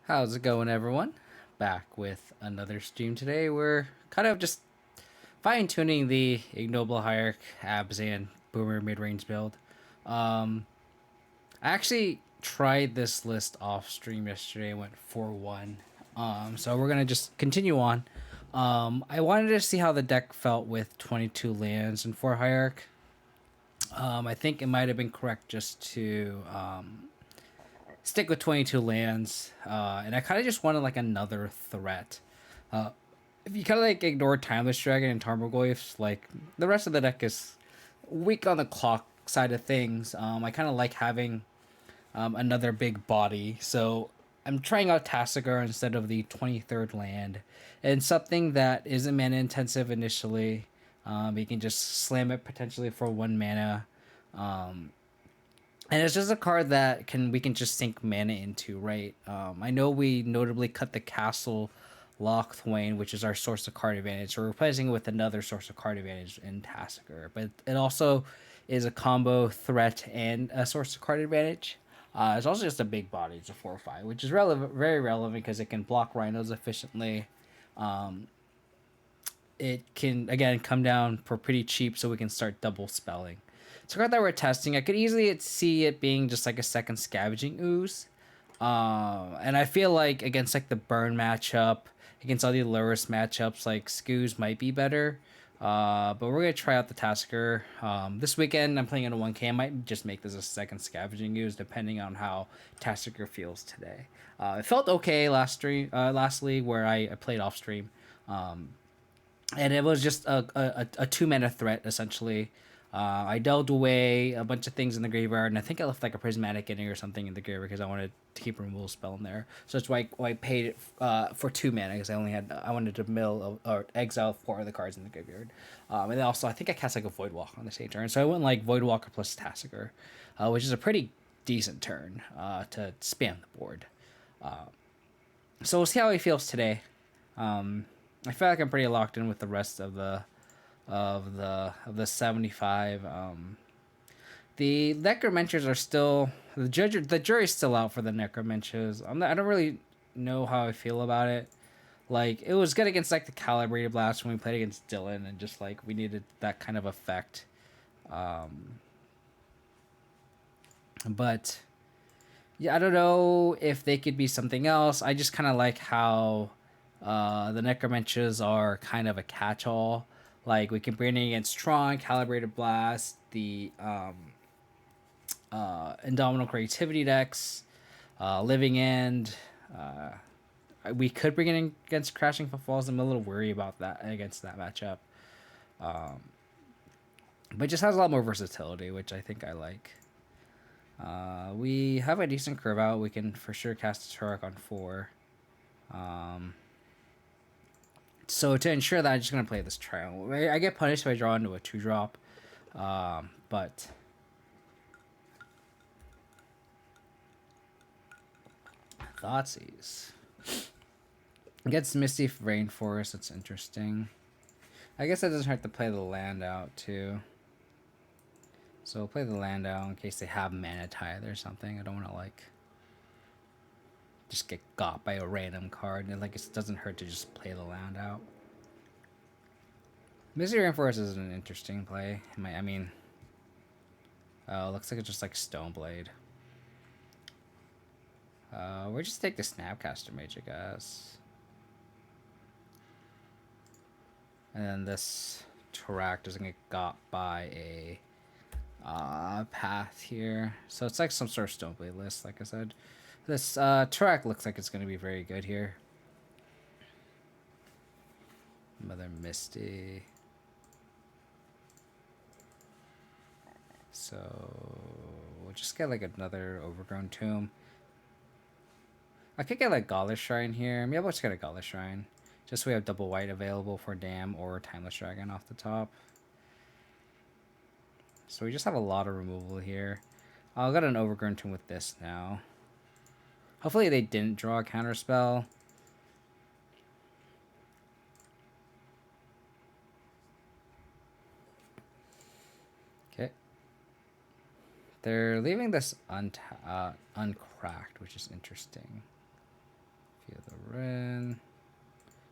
How's it going, everyone? Back with another stream today. We're kind of just fine tuning the Ignoble Abzan Boomer mid range build. I actually tried this list off stream yesterday. I went 4-1. So we're going to just continue on. I wanted to see how the deck felt with 22 lands and 4 Hierarch. I think it might have been correct just to stick with 22 lands, and I kind of just wanted like another threat. If you kind of like ignore Timeless Dragon and Tarmogoyfs, like the rest of the deck is weak on the clock side of things. I kind of like having another big body, so I'm trying out Tasigur instead of the 23rd land, and something that isn't mana intensive initially. You can just slam it potentially for 1 mana. And it's just a card that we can just sink mana into, right? I know we notably cut the Castle Locthwain, which is our source of card advantage. We're replacing it with another source of card advantage in Tasigur. But it also is a combo threat and a source of card advantage. It's also just a big body. It's a 4/5, which is very relevant because it can block rhinos efficiently. It can, again, come down for pretty cheap, so we can start double spelling. It's a card that we're testing. I could easily see it being just like a second Scavenging Ooze. And I feel like against like the burn matchup, against all the Lurrus matchups, like Skoos might be better. But we're gonna try out the Tasker. This weekend I'm playing in a 1K. I might just make this a second Scavenging Ooze, depending on how Tasker feels today. It felt okay last league where I played off stream. And it was just a 2 mana threat essentially. I dealt away a bunch of things in the graveyard, and I think I left like a prismatic ending or something in the graveyard because I wanted to keep a removal spell in there. So that's why I paid it for 2 mana, because I wanted to mill or exile 4 of the cards in the graveyard. And then also I think I cast like a Voidwalk on the same turn, so I went like Voidwalker plus Tasigur, which is a pretty decent turn to spam the board. So we'll see how he feels today. I feel like I'm pretty locked in with the rest of the 75. The necromancers are still the jury's still out for the necromancers. I don't really know how I feel about it. Like, it was good against like the calibrated blast when we played against Dylan, and just like we needed that kind of effect. But yeah, I don't know if they could be something else. I just kind of like how the necromancers are kind of a catch-all. Like, we can bring in against Tron, Calibrated Blast, the Indomitable Creativity decks, Living End. We could bring it in against Crashing Footfalls. I'm a little worried about that against that matchup. But it just has a lot more versatility, which I think I like. We have a decent curve out. We can for sure cast a Turok on 4. So to ensure that, I'm just going to play this trial. I get punished if I draw into a 2-drop. But Thoughtseize. Against Misty Rainforest, that's interesting. I guess that doesn't hurt to play the land out too. So we'll play the land out in case they have Mana Tithe or something. I don't want to like just get got by a random card, and like it doesn't hurt to just play the land out. Misty Rainforest is an interesting play. I mean, looks like it's just like Stoneblade. We'll just take the Snapcaster Mage, I guess. And then this Tarak doesn't get got by a path here. So it's like some sort of Stoneblade list, like I said. This Tarak looks like it's going to be very good here. Mother Misty. So we'll just get like another Overgrown Tomb. I could get like Godless Shrine here. Maybe I'll just get a Godless Shrine. Just so we have double white available for Dam or Timeless Dragon off the top. So we just have a lot of removal here. I'll get an Overgrown Tomb with this now. Hopefully they didn't draw a counterspell. Okay. They're leaving this uncracked, which is interesting. Feel the Rin.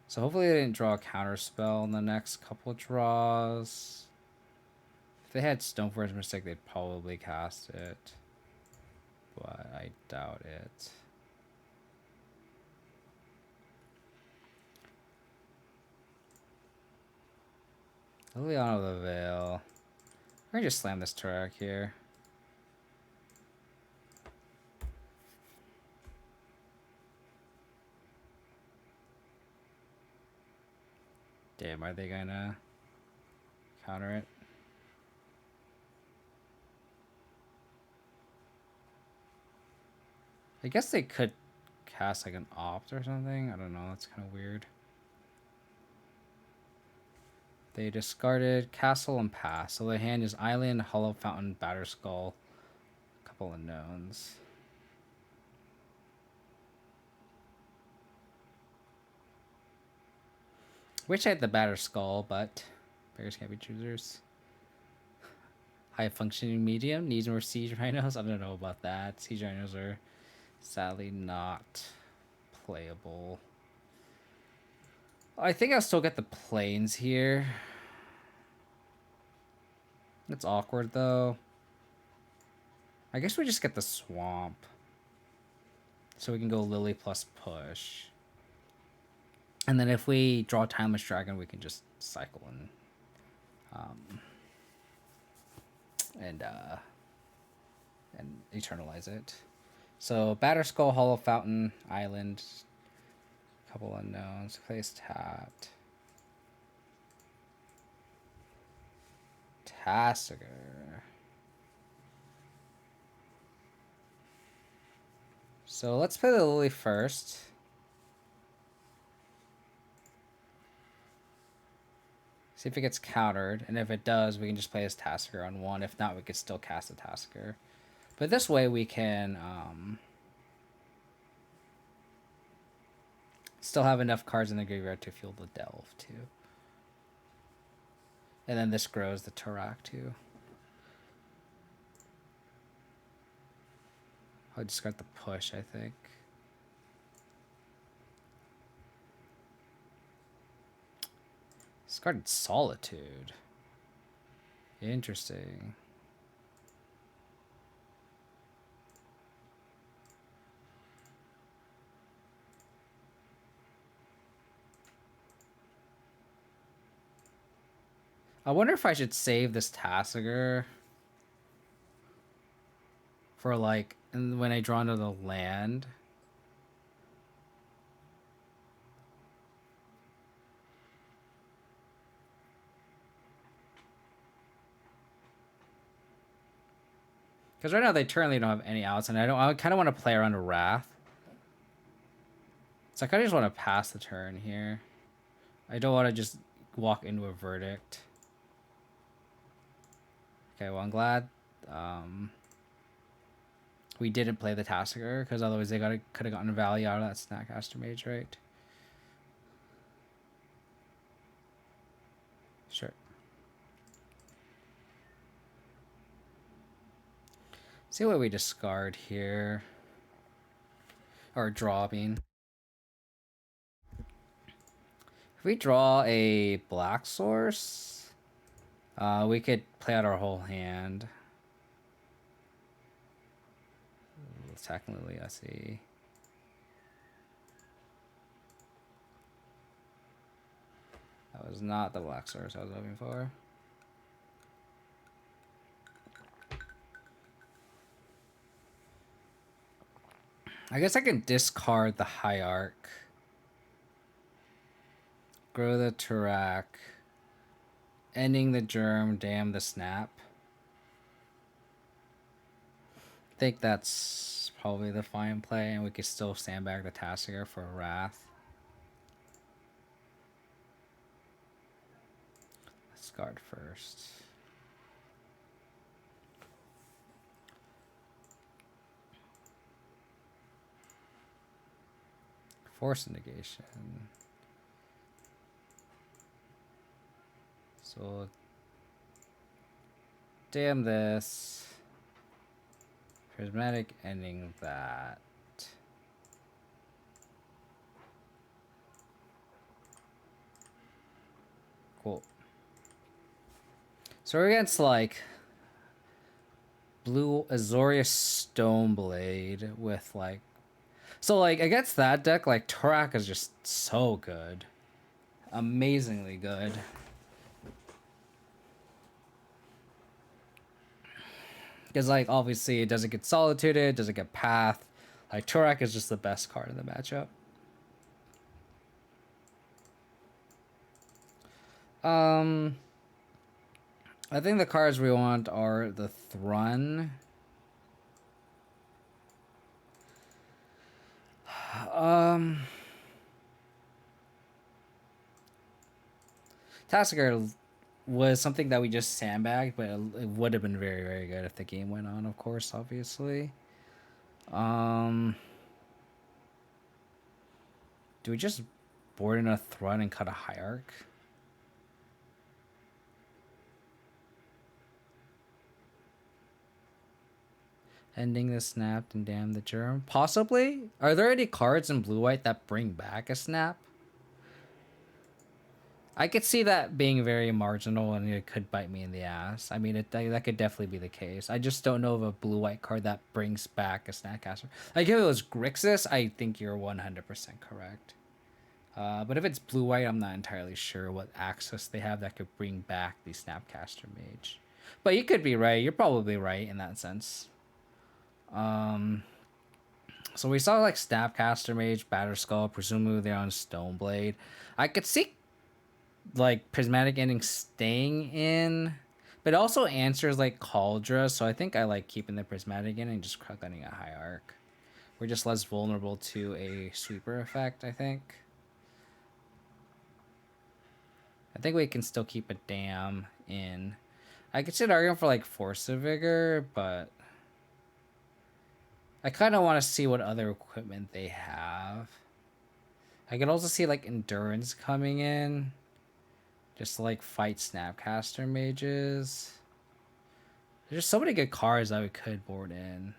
So hopefully they didn't draw a counter spell in the next couple draws. If they had Stoneforge Mistake, they'd probably cast it. But I doubt it. Liliana of the Veil. We're gonna just slam this Turak here. Damn, are they gonna counter it? I guess they could cast like an opt or something. I don't know. That's kind of weird. They discarded Castle and Pass. So the hand is Island, Hollow Fountain, Batterskull. A couple unknowns. Wish I had the Batterskull, but bears can't be choosers. High functioning medium needs more siege rhinos. I don't know about that. Siege rhinos are sadly not playable. I think I'll still get the plains here. It's awkward though. I guess we just get the swamp. So we can go Lily plus push. And then if we draw Timeless Dragon, we can just cycle and eternalize it. So Batterskull, Hollow Fountain, Island, couple unknowns, place tapped. Tasigur. So let's play the Lily first. See if it gets countered, and if it does, we can just play as Tasigur on one. If not, we could still cast a Tasigur. But this way we can still have enough cards in the graveyard to fuel the Delve too. And then this grows the Turak too. I'll discard the push, I think. Discarded Solitude. Interesting. I wonder if I should save this Tasigur for like when I draw into the land. Because right now they currently don't have any outs, and I kind of want to play around a Wrath. So I kind of just want to pass the turn here. I don't want to just walk into a Verdict. Okay, well I'm glad we didn't play the Tasigur, because otherwise they could have gotten value out of that Snapcaster Mage, right? Sure. See what we discard here. Or draw, I mean. If we draw a black source, we could play out our whole hand. Technically, I see. That was not the black source I was looking for. I guess I can discard the Hierarch. Grow the Turak. Ending the Germ, damn the Snap. I think that's probably the fine play, and we could still sandbag the Tasigur for a Wrath. Discard first. Force negation. So damn this. Prismatic ending that. cool. So we're against like blue Azorius Stoneblade with like, so like against that deck, like Turak is just so good, amazingly good. Because like obviously it doesn't get solitude, doesn't get path. Like Turak is just the best card in the matchup. I think the cards we want are the Tron. Tasigur was something that we just sandbagged, but it would have been very, very good if the game went on, of course, obviously. Do we just board in a Thrun and cut a Hierarch? Ending the snap and damn the germ? Possibly? Are there any cards in blue-white that bring back a snap? I could see that being very marginal and it could bite me in the ass. I mean, that could definitely be the case. I just don't know of a blue-white card that brings back a Snapcaster. Like, if it was Grixis, I think you're 100% correct. But if it's blue-white, I'm not entirely sure what access they have that could bring back the Snapcaster Mage. But you could be right. You're probably right in that sense. So we saw like Snapcaster Mage, Batterskull, presumably they're on Stoneblade. I could see like Prismatic Ending staying in, but it also answers like Cauldra, so I think I like keeping the Prismatic Ending and just cutting a Hierarch. We're just less vulnerable to a sweeper effect, I think. I think we can still keep a Dam in. I could sit arguing for like Force of Vigor, but I kind of want to see what other equipment they have. I could also see like Endurance coming in. Just to like fight Snapcaster Mages. There's so many good cards that we could board in.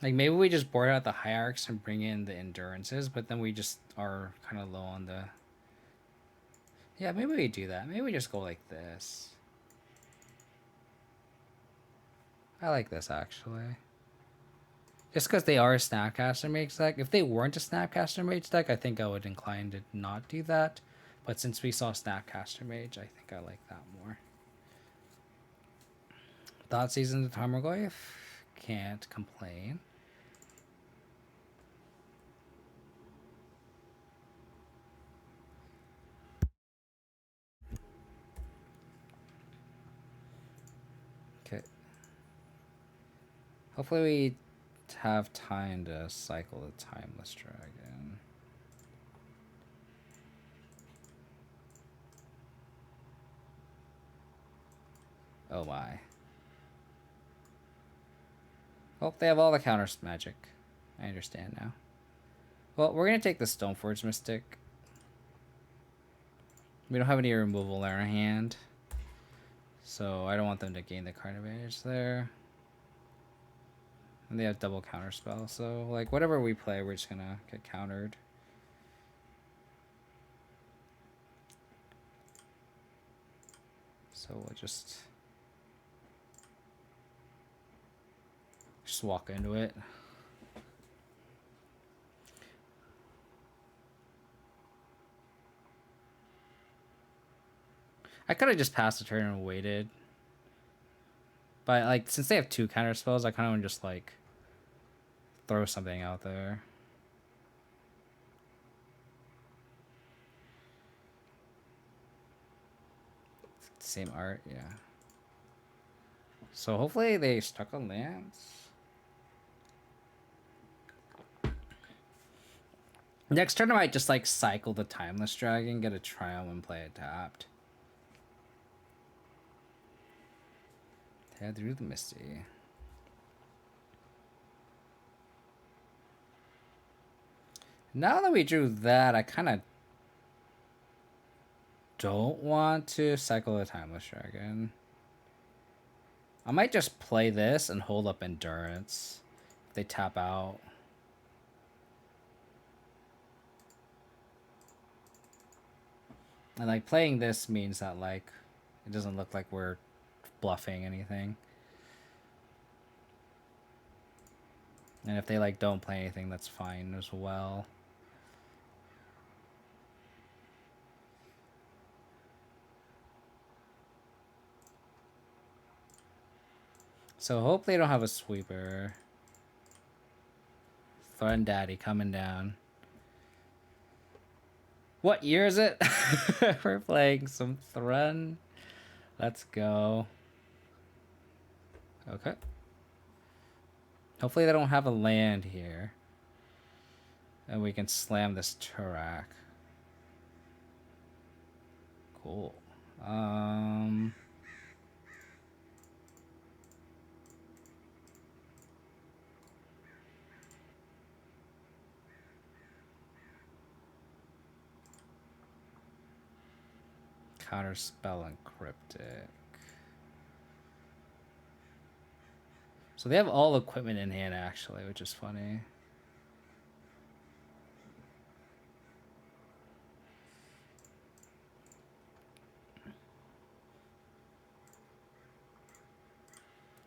Like maybe we just board out the Hierarchs and bring in the Endurances, but then we just are kind of low on the... Yeah, maybe we do that. Maybe we just go like this. I like this actually. Just because they are a Snapcaster Mage deck. If they weren't a Snapcaster Mage deck, I think I would incline to not do that. But since we saw Snapcaster Mage, I think I like that more. Thoughtseize into Tarmogoyf. Can't complain. Okay. Hopefully we have time to cycle the Timeless Dragon. Oh my. Oh, they have all the counters magic. I understand now. Well, we're going to take the Stoneforge Mystic. We don't have any removal in our hand. So I don't want them to gain the card advantage there. And they have double counterspell. So like whatever we play, we're just going to get countered. So we'll just walk into it. I could have just passed the turn and waited. But like since they have two counter spells, I kind of want to just like throw something out there. Same art, yeah. So hopefully they stuck on lands. Next turn I might just like cycle the Timeless Dragon, get a Triumph and play it tapped. Yeah, through the Misty. Now that we drew that, I kind of don't want to cycle the Timeless Dragon. I might just play this and hold up Endurance if they tap out. And like playing this means that like it doesn't look like we're bluffing anything. And if they like don't play anything, that's fine as well. So hope they don't have a sweeper. Thrun Daddy coming down. What year is it? We're playing some Thrun. Let's go. Okay. Hopefully they don't have a land here. And we can slam this Turak. Cool. Counter spell and cryptic. So they have all equipment in hand actually, which is funny.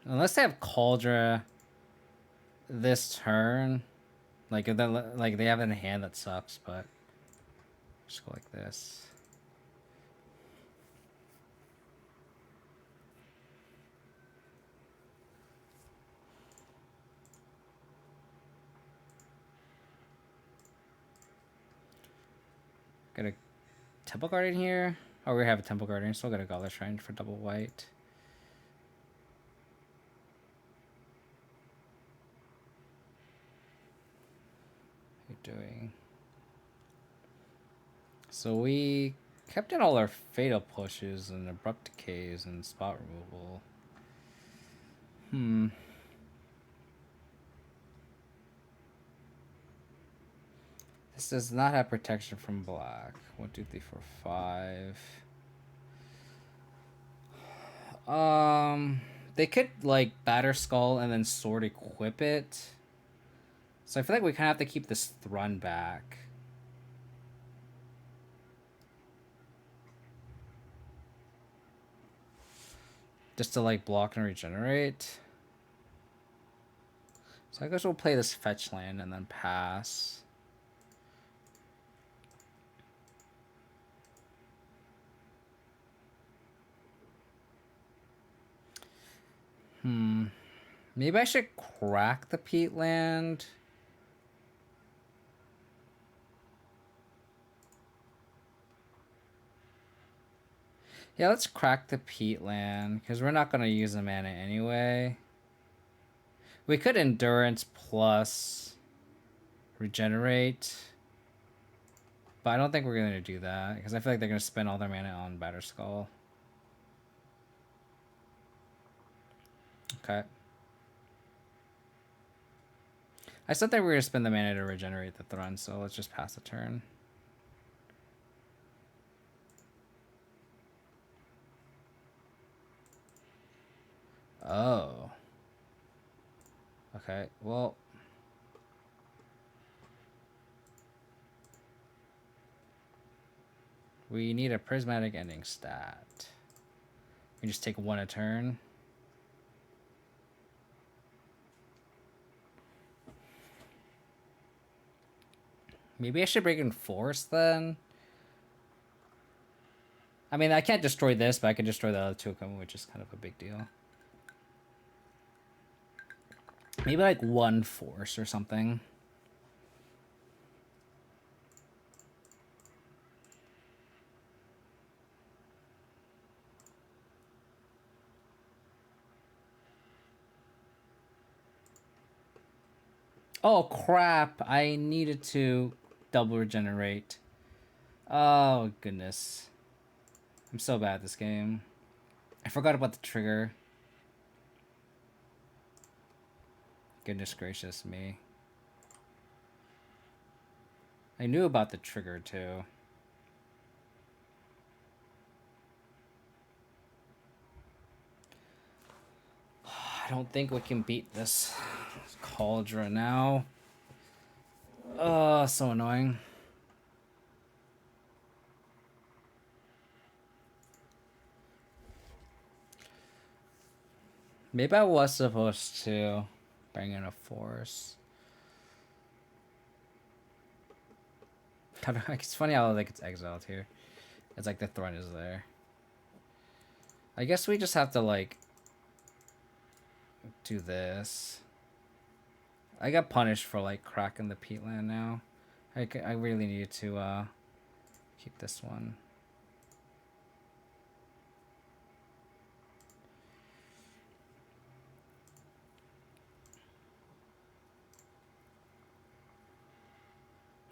Unless they have Cauldra this turn, like if they have it in hand, that sucks. But just go like this. Got a Temple Guardian here. Oh, we have a Temple Guardian. Still got a Gauntlet Shrine for double white. Doing. So we kept in all our fatal pushes and abrupt decays and spot removal. This does not have protection from black. 1, 2, 3, 4, 5. They could like Batter Skull and then Sword equip it. So I feel like we kind of have to keep this Thrun back. Just to like block and regenerate. So I guess we'll play this fetch land and then pass. Maybe I should crack the peat land. Yeah, let's crack the peat land, because we're not going to use the mana anyway. We could endurance plus regenerate. But I don't think we're going to do that, because I feel like they're going to spend all their mana on Batter Skull. Okay. I still think we're going to spend the mana to regenerate the Thrun, so let's just pass the turn. Oh. Okay, well. We need a prismatic ending stat. We just take 1 a turn. Maybe I should break in force then. I mean, I can't destroy this, but I can destroy the other 2 equipment, which is kind of a big deal. Maybe like 1 force or something. Oh crap, I needed to double regenerate. Oh goodness. I'm so bad at this game. I forgot about the trigger. Goodness gracious me. I knew about the trigger too. I don't think we can beat this Cauldron now. Oh, so annoying. Maybe I was supposed to bring in a force. It's funny how like it's exiled here. It's like the Tron is there. I guess we just have to like do this. I got punished for like cracking the peatland now. I really need to keep this one.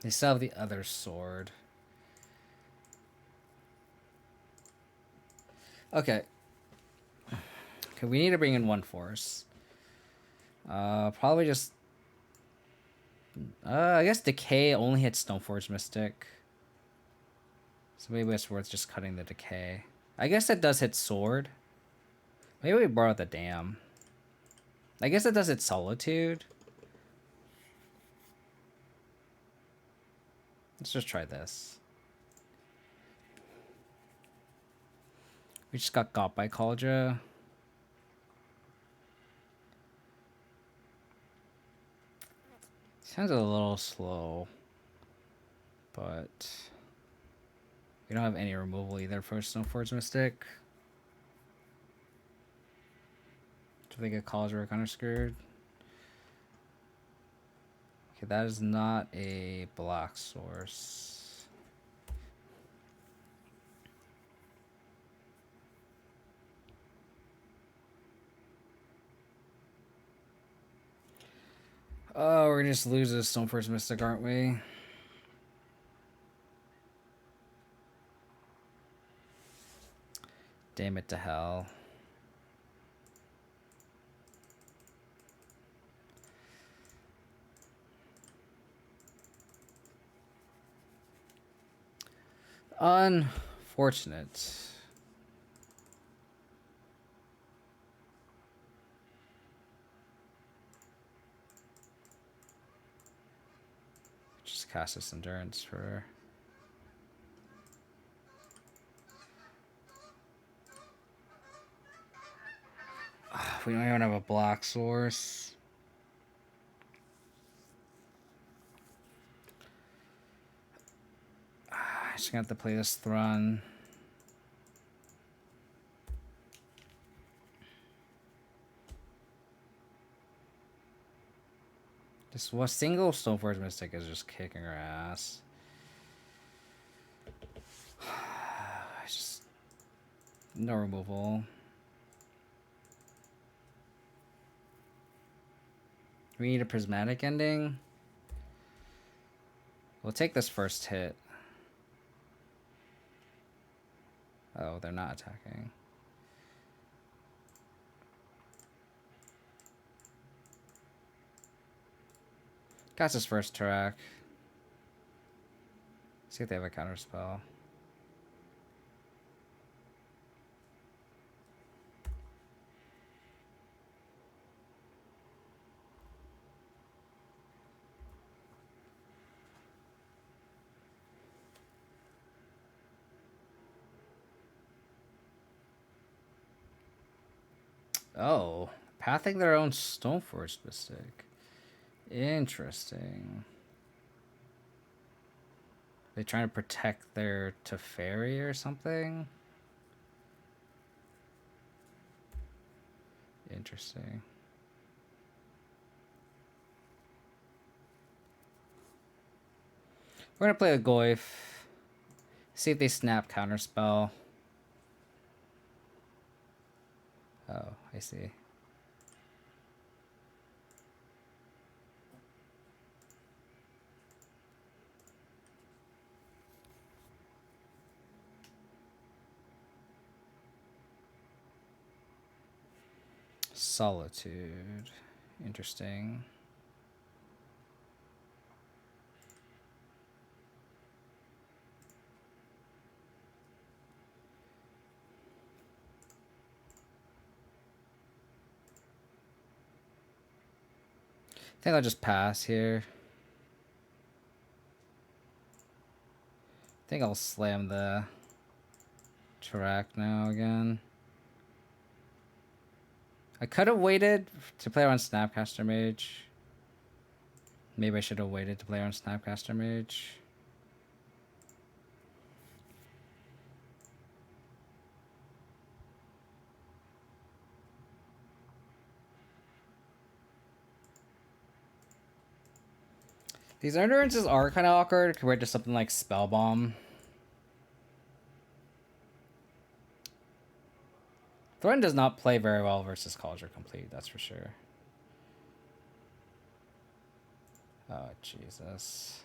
They still have the other sword. Okay. Okay, we need to bring in one force. Probably just... I guess Decay only hits Stoneforge Mystic. So maybe it's worth just cutting the Decay. I guess it does hit Sword. Maybe we borrow the Dam. I guess it does hit Solitude. Let's just try this. We just got by Kaldra. Sounds a little slow. But we don't have any removal either for Stoneforge Mystic. If they get Kaldra, we're kind of screwed. Okay, that is not a black source. Oh, we're gonna just lose this Stoneforge Mystic, aren't we? Damn it to hell. Unfortunate. Just cast this endurance for... We don't even have a black source. Just gonna have to play this Tron. Just one single Stoneforge Mystic is just kicking her ass. Just no removal. We need a prismatic ending. We'll take this first hit. Oh, they're not attacking. Got his first track. See if they have a counter spell. Oh, pathing their own Stoneforge Mystic. Interesting. They trying to protect their Teferi or something? Interesting. We're gonna play a Goyf. See if they snap counterspell. Oh, I see. Solitude. Interesting. I think I'll just pass here. I think I'll slam the track now again. I could have waited to play around Snapcaster Mage. Maybe I should have waited to play around Snapcaster Mage. These endurances are kind of awkward compared to something like Spell Bomb. Tron does not play very well versus College or Complete, that's for sure. Oh, Jesus.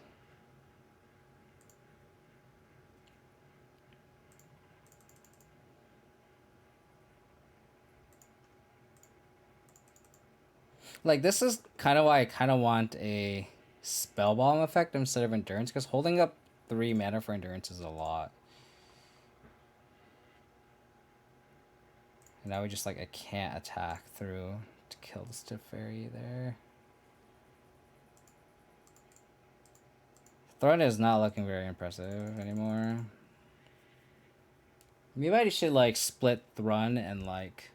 Like, this is kind of why I kind of want a Spell Bomb effect instead of Endurance, because holding up 3 mana for Endurance is a lot. And now we just, like, I can't attack through to kill the Stiff Fairy there. Throne is not looking very impressive anymore. Maybe I should, like, split Thrun and, like,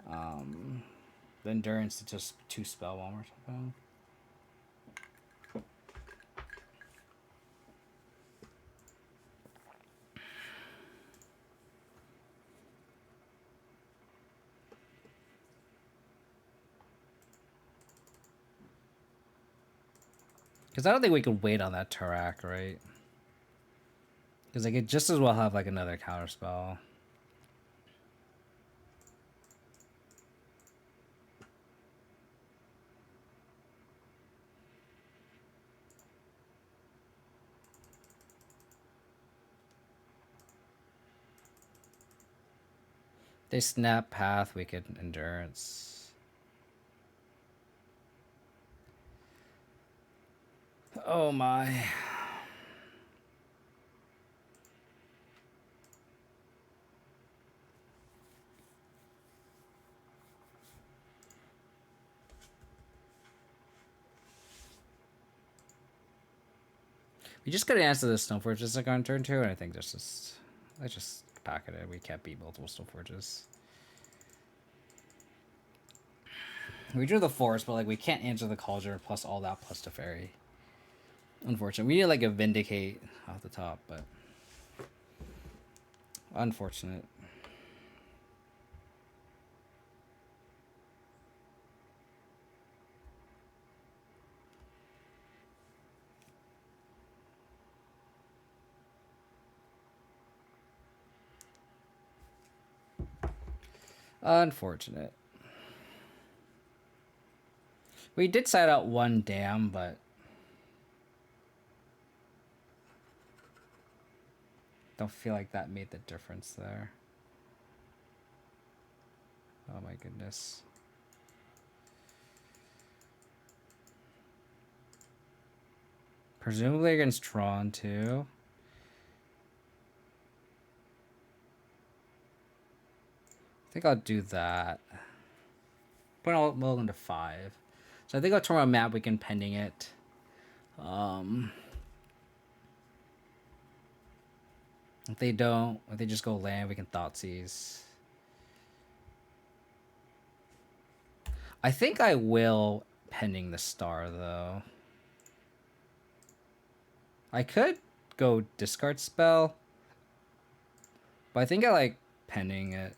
the Endurance to just 2 Spell Bomb or something. Because I don't think we can wait on that Tarak, right? Because I could just as well have, like, another counterspell. They snap Path, we could Endurance. Oh my. We just gotta answer the Stoneforges like on turn 2, and I think let's just pack it in. We can't beat multiple Stoneforges. We drew the Forest, but like we can't answer the Cauldron plus all that plus the Fairy. Unfortunate. We need like a Vindicate off the top, but unfortunate. Unfortunate. We did side out 1 dam, but don't feel like that made the difference there. Oh my goodness. Presumably against Tron too. I think I'll do that. Put all well into 5. So I think I'll turn on map, we can pending it. If they don't, if they just go land, we can Thoughtseize. I think I will pending the star though. I could go discard spell, but I think I like pending it.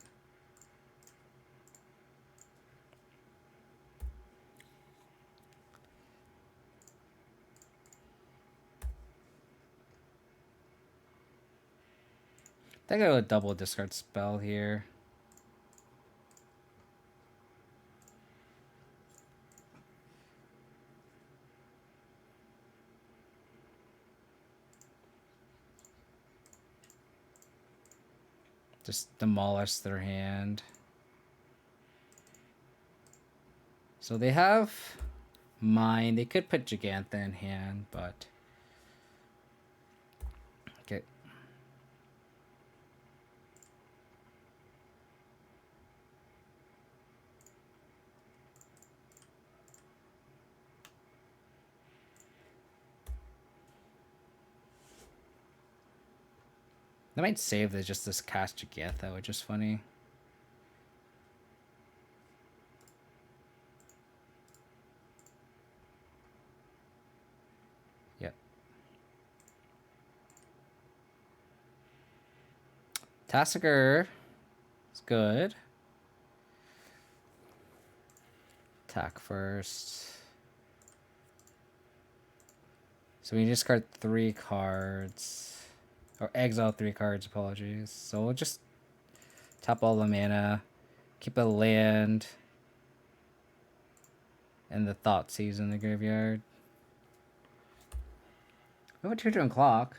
I think I will double discard spell here. Just demolish their hand. So they have mine. They could put Gigantha in hand, but okay. They might save just this cast Gigantha, which is funny. Tasigur is good. Attack first. So we discard 3 cards. Or exile 3 cards, apologies. So we'll just tap all the mana. Keep a land. And the Thoughtseize in the graveyard. We have a 2-turn clock.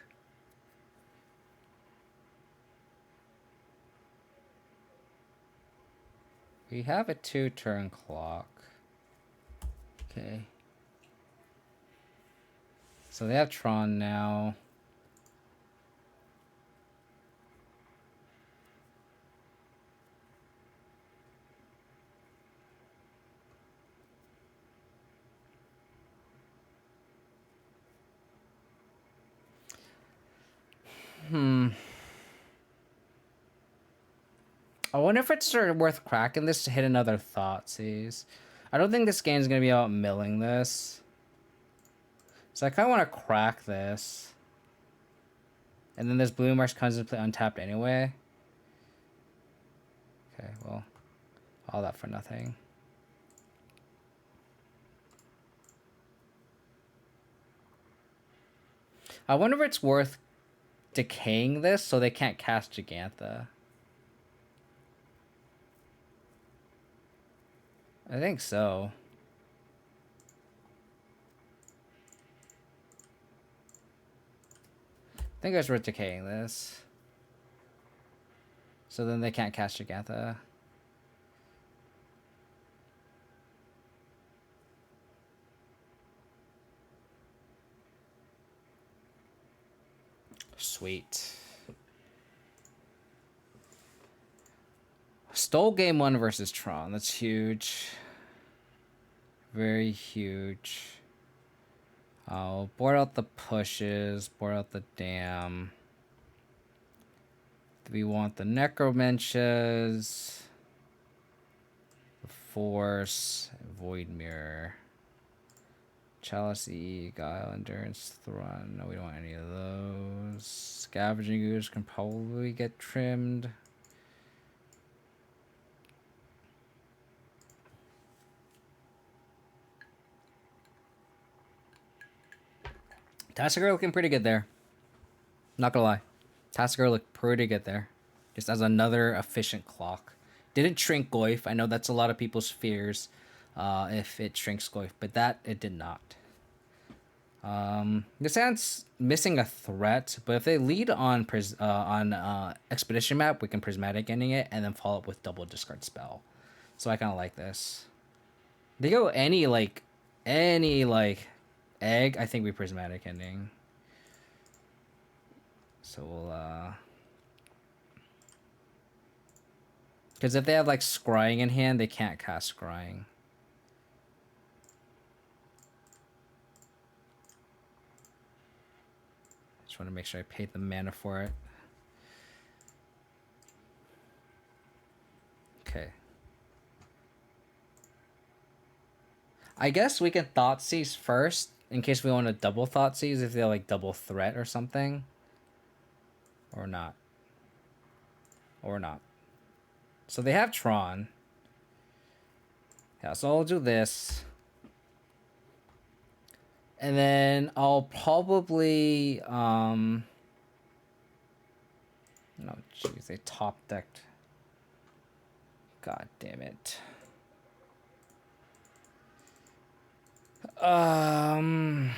We have a 2-turn clock. Okay. So they have Tron now. I wonder if it's sort of worth cracking this to hit another Thoughtseize. I don't think this game's going to be out milling this. So I kind of want to crack this. And then this Blue Marsh comes into play untapped anyway. Okay, well, all that for nothing. I wonder if it's worth decaying this so they can't cast Gigantha. I think so. I think it's worth decaying this. So then they can't cast Gigantha. Sweet. Stole game 1 versus Tron. That's huge. Very huge. I'll board out the pushes, board out the dam. We want the Necromenches, the Force, Void Mirror, Chalice E, Guile, Endurance, Thrun. No, we don't want any of those. Scavenging Ooze can probably get trimmed. Tasigur looking pretty good there. Not gonna lie. Tasigur looked pretty good there. Just as another efficient clock. Didn't shrink Goyf. I know that's a lot of people's fears if it shrinks Goyf, but that it did not. This hand's missing a threat, but if they lead on Expedition Map, we can Prismatic Ending it and then follow up with double discard spell. So I kind of like this. They go any egg, I think we Prismatic Ending. So we'll because if they have like Scrying in hand, they can't cast Scrying. Just want to make sure I paid the mana for it. Okay. I guess we can Thoughtseize first in case we want to double Thoughtseize if they're like double threat or something. Or not. Or not. So they have Tron. Yeah, so I'll do this. And then I'll probably no, jeez, they top decked. God damn it. Can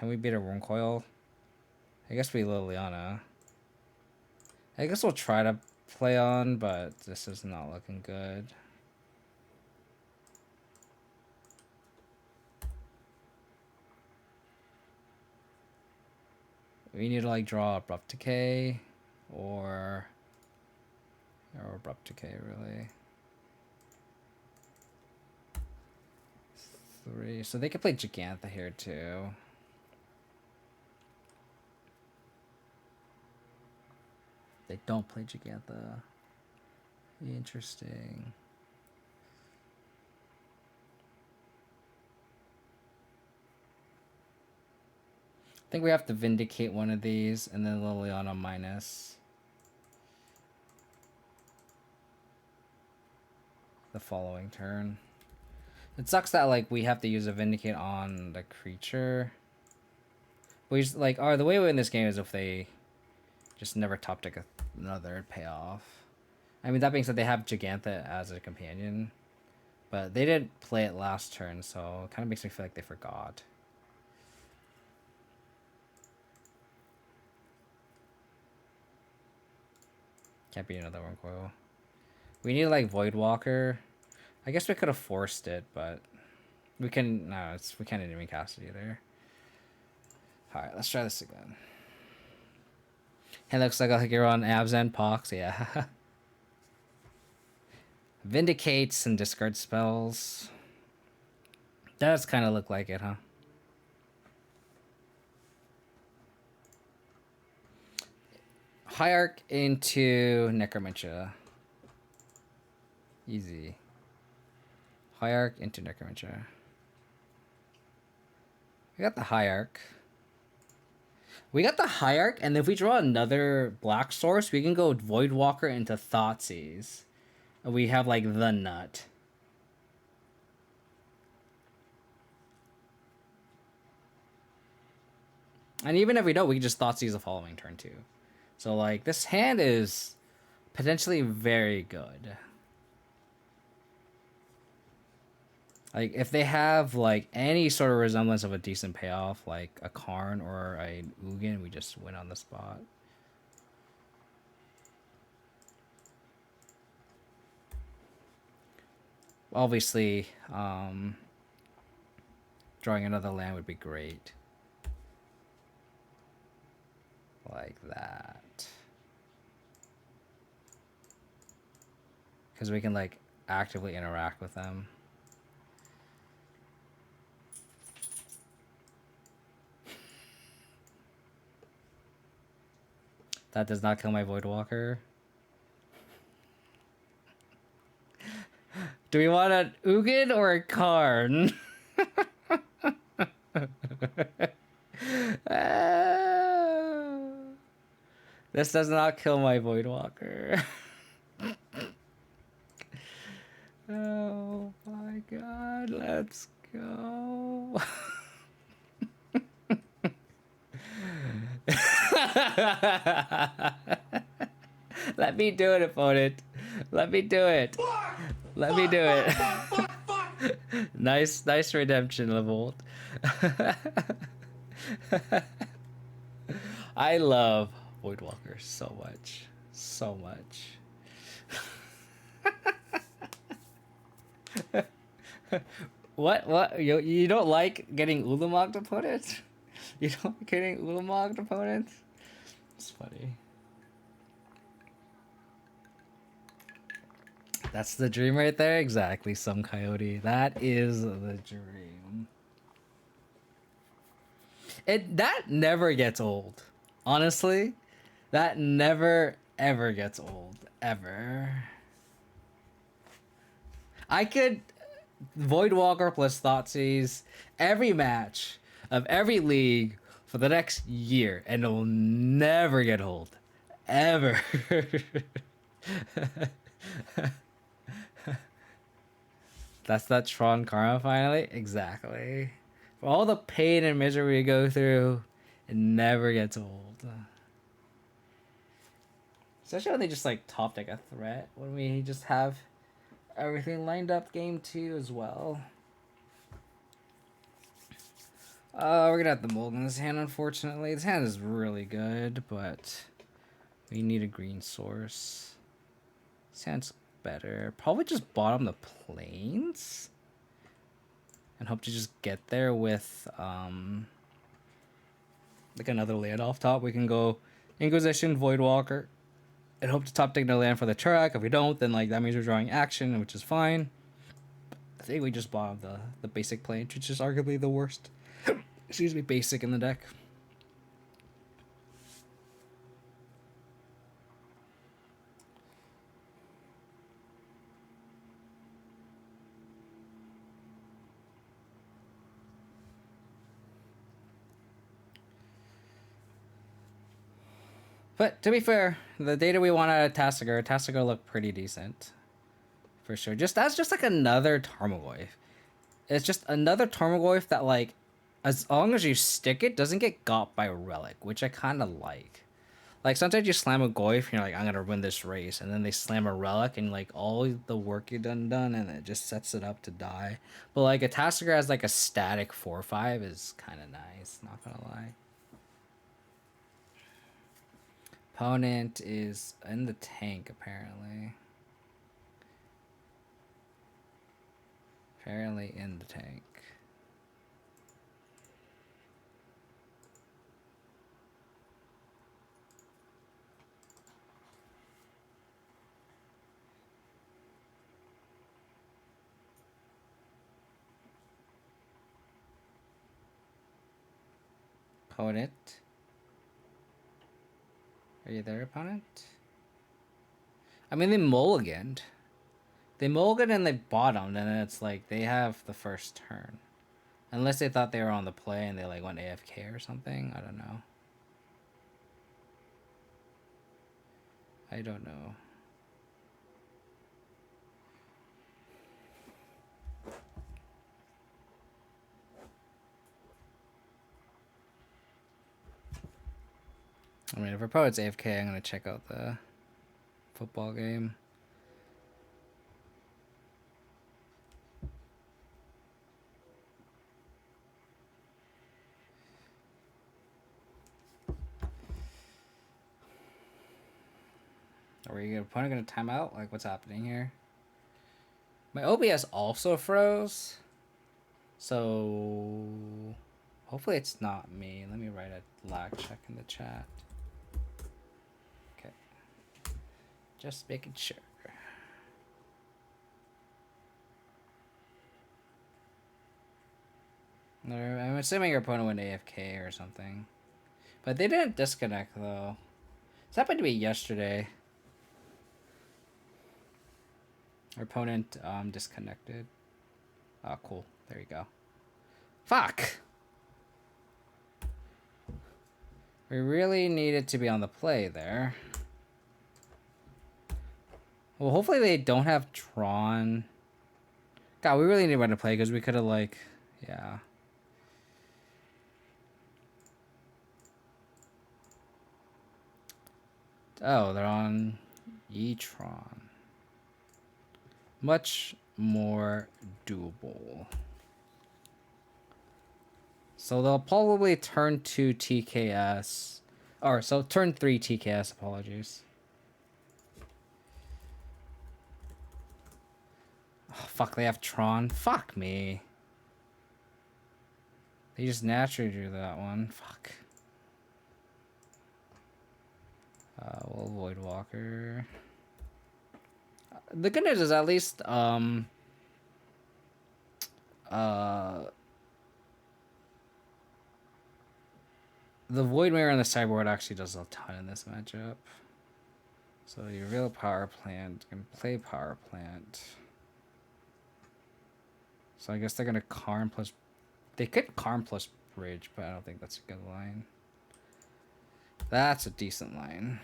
we beat a Rune Coil? I guess we Liliana. I guess we'll try to play on, but this is not looking good. We need to like draw Abrupt Decay or Abrupt Decay really. 3. So they could play Gigantha here too. They don't play Gigantha. Interesting. I think we have to Vindicate one of these and then Liliana minus. the following turn. It sucks that like we have to use a Vindicate on the creature. We just, like, the way we win this game is if they just never top deck another payoff. I mean, that being said, they have Gigantha as a companion, but they didn't play it last turn, so it kind of makes me feel like they forgot. Can't be another one coil. We need like Voidwalker. I guess we could have forced it, but we can. No, we can't even cast it either. All right, let's try this again. It looks like I'll hero on Abzan Pox. Yeah. Vindicates and discard spells. Does kind of look like it, huh? Hierarch into Necromancer. Easy. Hierarch into Necromancer. We got the Hierarch. We got the Hierarch, and if we draw another black source, we can go Voidwalker into Thoughtseize. And we have, like, the nut. And even if we don't, we can just Thoughtseize the following turn, too. So, like, this hand is potentially very good. Like, if they have, like, any sort of resemblance of a decent payoff, like a Karn or a Ugin, we just win on the spot. Obviously, drawing another land would be great. Like that. Because we can, like, actively interact with them. That does not kill my Voidwalker. Do we want an Ugin or a Karn? This does not kill my Voidwalker. Oh my god, let's go. Let me do it, opponent. Let me do it. Let me do it. Nice redemption, Levolt. I love Voidwalker so much. So much. What? You don't like getting Ulamog to put it? You don't like getting Ulamog to put it? It's funny. That's the dream right there. Exactly, some coyote. That is the dream. That never gets old. Honestly, that never ever gets old. Ever. I could Voidwalker plus Thoughtseize every match of every league for the next year, and it'll never get old. Ever. That's that Tron karma finally? Exactly. For all the pain and misery we go through, it never gets old. Especially when they just like top deck a threat, when we just have everything lined up game 2 as well. We're gonna have to mold in this hand, unfortunately. This hand is really good, but we need a green source. This hand's better. Probably just bottom the plains and hope to just get there with like another land off top. We can go Inquisition, Voidwalker, and hope to top deck another land for the Turok. If we don't, then like that means we're drawing action, which is fine. I think we just bottom the basic plains, which is arguably the worst. Excuse me, basic in the deck. But to be fair, the data we want out of Tasigur looked pretty decent. For sure. That's just like another Tarmogoyf. It's just another Tarmogoyf that, like, as long as you stick it, doesn't get got by a relic, which I kind of like. Like, sometimes you slam a Goyf and you're like, I'm going to win this race. And then they slam a relic and, like, all the work you done, and it just sets it up to die. But, like, a Tasigur has, like, a static 4/5 is kind of nice, not going to lie. Opponent is in the tank, apparently. Apparently in the tank. Opponent. Are you there, opponent? I mean, they mulliganed. They mulliganed and they bottomed, and it's like they have the first turn. Unless they thought they were on the play and they like went AFK or something. I don't know. I don't know. I mean, if our opponent's AFK, I'm going to check out the football game. Are your opponent going to time out? Like, what's happening here? My OBS also froze. So, hopefully it's not me. Let me write a lag check in the chat. Okay. Just making sure. I'm assuming your opponent went AFK or something. But they didn't disconnect, though. This happened to me yesterday. Our opponent disconnected. Oh, cool. There you go. Fuck! We really needed to be on the play there. Well, hopefully they don't have Tron. God, we really need to play because we could have, like... Yeah. Oh, they're on Tron. Much more doable. So they'll probably turn 2 TKS. Or, so turn 3 TKS, apologies. Oh, fuck, they have Tron. Fuck me. They just naturally drew that one. Fuck. We'll avoid Walker. The good news is at least the Void Mirror on the sideboard actually does a ton in this matchup. So you reveal Power Plant, you can play Power Plant. So I guess they're gonna Karn plus. They could Karn plus Bridge, but I don't think that's a good line. That's a decent line.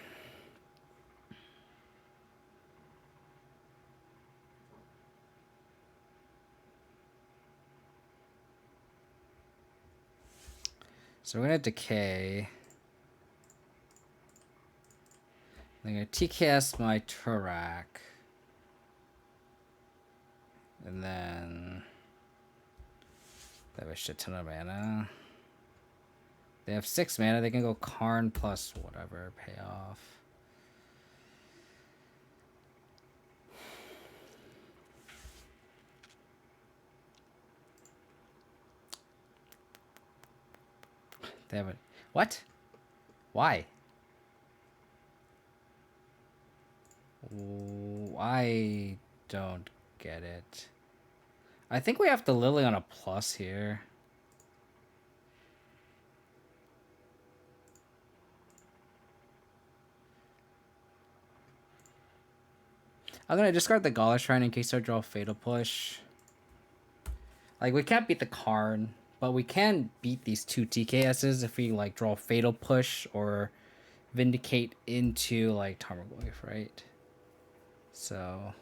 So we're gonna decay. I'm gonna TKS my Turak. And then they have a shit ton of mana. They have 6 mana, they can go Karn plus whatever, pay off. They have a what? Why? I don't get it. I think we have to Lily on a plus here. I'm gonna discard the Gala Shrine in case I draw a Fatal Push. Like, we can't beat the Karn, but we can beat these 2 TKSs if we, like, draw Fatal Push or Vindicate into, like, Tarmogoyf, right? So...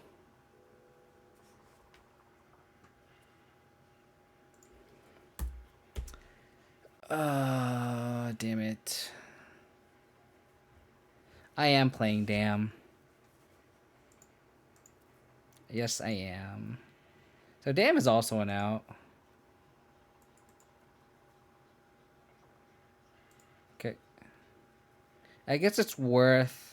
Damn it. I am playing Damn. Yes, I am. So Damn is also an out. Okay. I guess it's worth...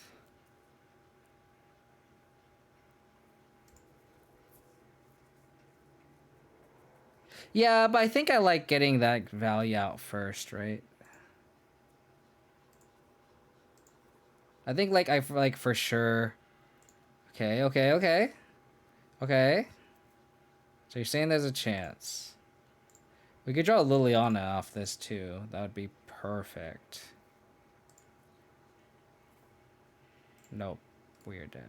Yeah, but I think I like getting that value out first, right? I think like I like for sure. Okay. Okay. So you're saying there's a chance. We could draw Liliana off this too. That would be perfect. Nope. We're dead.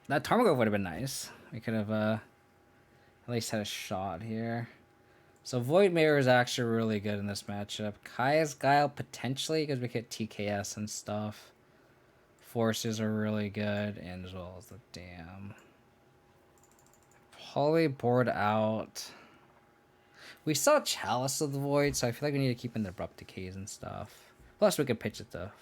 That Tarmogoyf would have been nice. We could have at least had a shot here. So Void Mirror is actually really good in this matchup. Kaya's Guile potentially because we get TKS and stuff. Forces are really good, and as well as the Dam. Probably board out. We saw Chalice of the Void, so I feel like we need to keep in the Abrupt Decays and stuff. Plus, we could pitch it to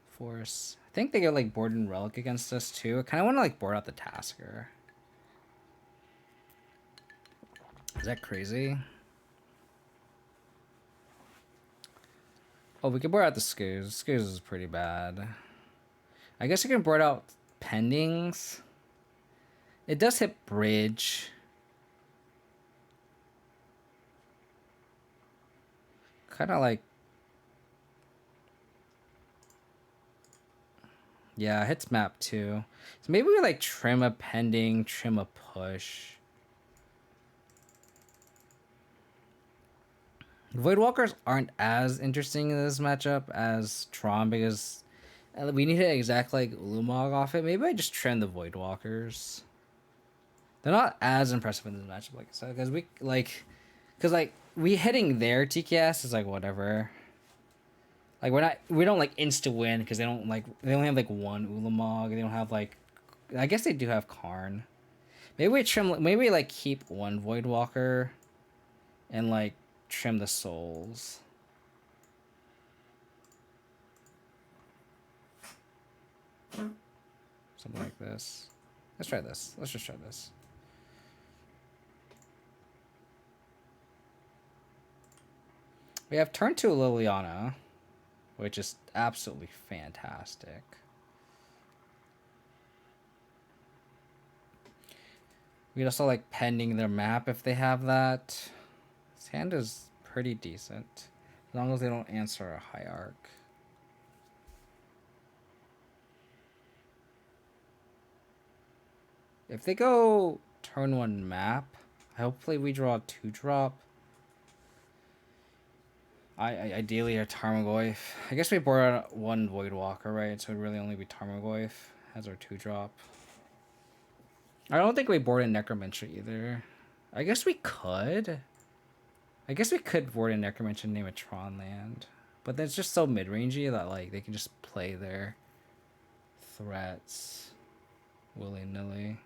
Force. I think they get like Board and Relic against us too. I kind of want to like board out the Tasigur. Is that crazy? Oh, we can board out the Skoos. Skoos is pretty bad. I guess we can board out Pendings. It does hit Bridge. Kind of like... Yeah, it hits map too. So maybe we like trim a Pending, trim a Push. Voidwalkers aren't as interesting in this matchup as Tron because we need to exact like Ulamog off it. Maybe I just trim the Voidwalkers. They're not as impressive in this matchup, like I said, because we hitting their TKS is like whatever. Like we don't like insta win because they only have like one Ulamog. They don't have like, I guess they do have Karn. Maybe we trim. Maybe we like keep one Voidwalker, and like trim the souls. Something like this. Let's try this. Let's just try this. We have turn 2 Liliana, which is absolutely fantastic. We'd also like pending their map if they have that. This hand is pretty decent, as long as they don't answer a Hierarch. If they go turn 1 map, hopefully we draw a 2-drop. Ideally a Tarmogoyf. I guess we board out 1 Voidwalker, right? So it'd really only be Tarmogoyf as our 2-drop. I don't think we board a Necromancer either. I guess we could. I guess we could board a Necromancer and name a Tron land. But that's just so mid-rangey that like they can just play their threats willy-nilly.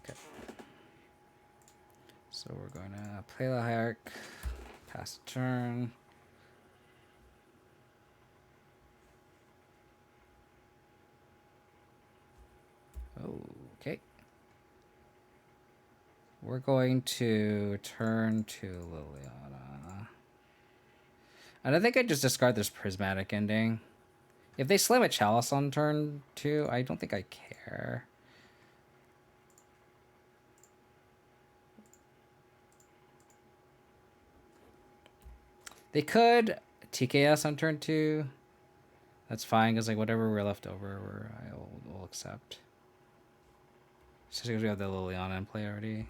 Okay. So we're going to play the Hierarch, pass the turn. Okay. We're going to turn to Liliana. And I think I just discard this Prismatic Ending. If they slam a Chalice on turn 2, I don't think I care. They could TKS on turn 2. That's fine, because like whatever we're left over, we'll accept. Just because we have the Liliana in play already.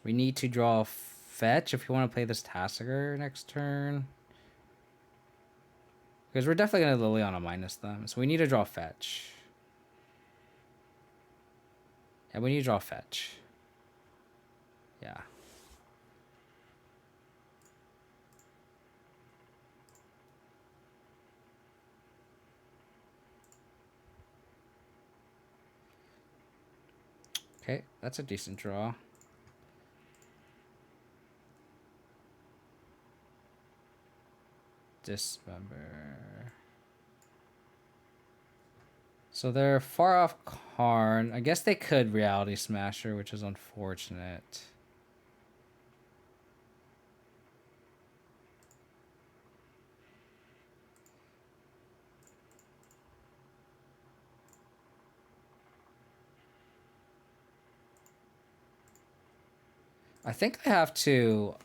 We need to draw a fetch if you want to play this Tasigur next turn. Because we're definitely going to Liliana minus them. So we need to draw a fetch. And we need to draw a fetch. Yeah. Okay, that's a decent draw. Dismember. So they're far off Karn. I guess they could Reality Smasher, which is unfortunate. I think I have to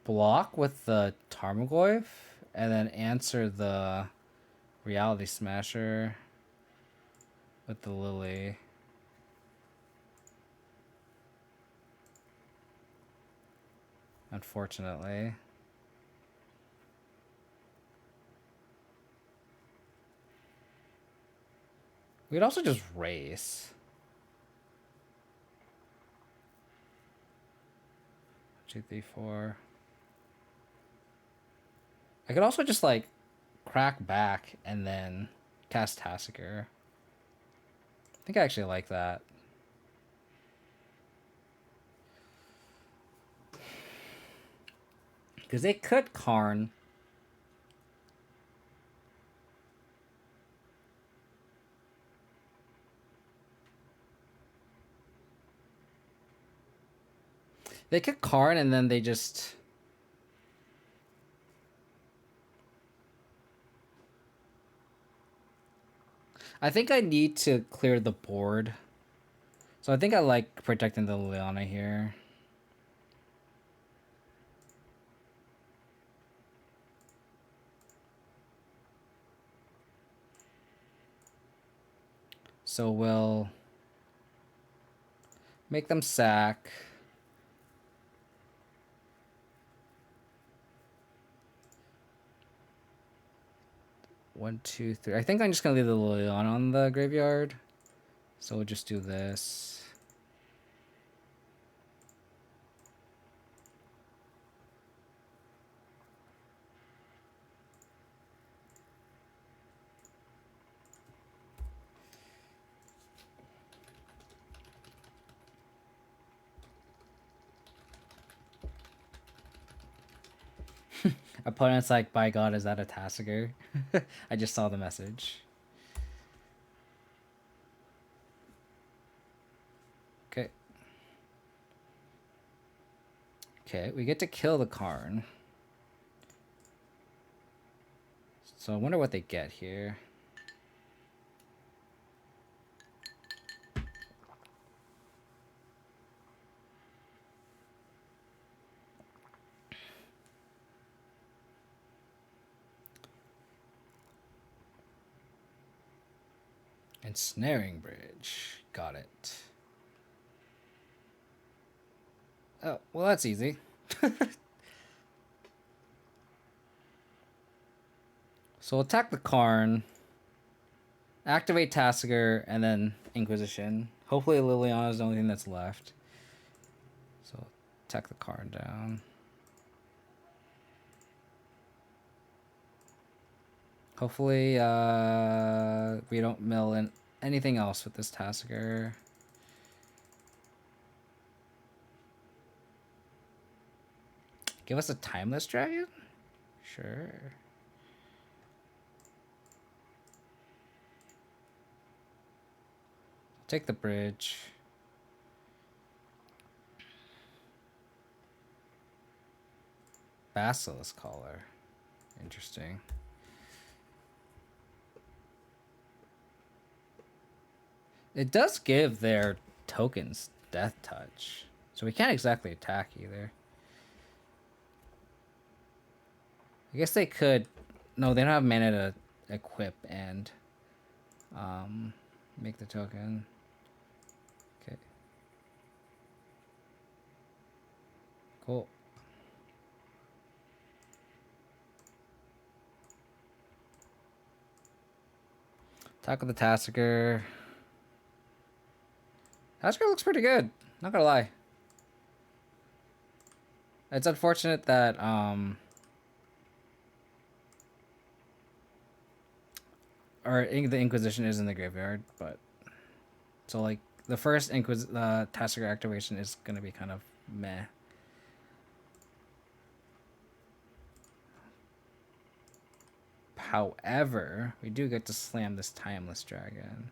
block with the Tarmogoyf and then answer the Reality Smasher with the Lily. Unfortunately. We could also just race. 2, 3, 4. I could also just like crack back and then cast Tasigur. I think I actually like that. Because they could Karn. They could Karn and then they just... I think I need to clear the board. So I think I like protecting the Liliana here. So we'll make them sack. One, two, three. I think I'm just gonna leave the Liliana on the graveyard. So we'll just do this. Opponent's like, by God, is that a Tasigur? I just saw the message. Okay. Okay, we get to kill the Karn. So I wonder what they get here. Ensnaring Bridge. Got it. Oh, well, that's easy. So we'll attack the Karn, activate Tasigur, and then Inquisition. Hopefully Liliana is the only thing that's left. So attack the Karn down. Hopefully we don't mill in anything else with this Tasigur. Give us a Timeless Dragon? Sure. Take the bridge. Basilisk Collar. Interesting. It does give their tokens Death Touch. So we can't exactly attack either. I guess they could... No, they don't have mana to equip and make the token. Okay. Cool. Attack with the Tasigur. Tasigur looks pretty good. Not gonna lie. It's unfortunate that the Inquisition is in the graveyard, but so like the first Tasigur activation is gonna be kind of meh. However, we do get to slam this Timeless Dragon.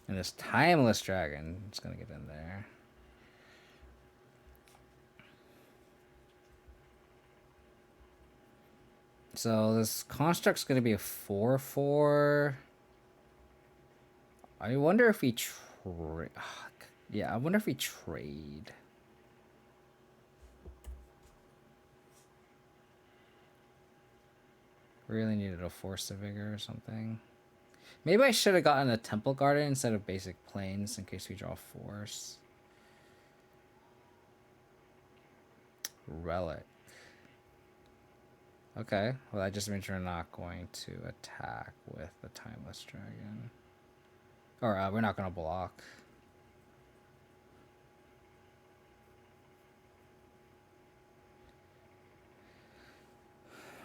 And this Timeless Dragon is gonna get in there. So this construct's gonna be a 4/4. I wonder if we trade. Yeah, I wonder if we trade. Really needed a Force of Vigor or something. Maybe I should have gotten a Temple Garden instead of basic planes in case we draw Force. Relic. Okay, well that just means we're not going to attack with the Timeless Dragon. Or we're not going to block.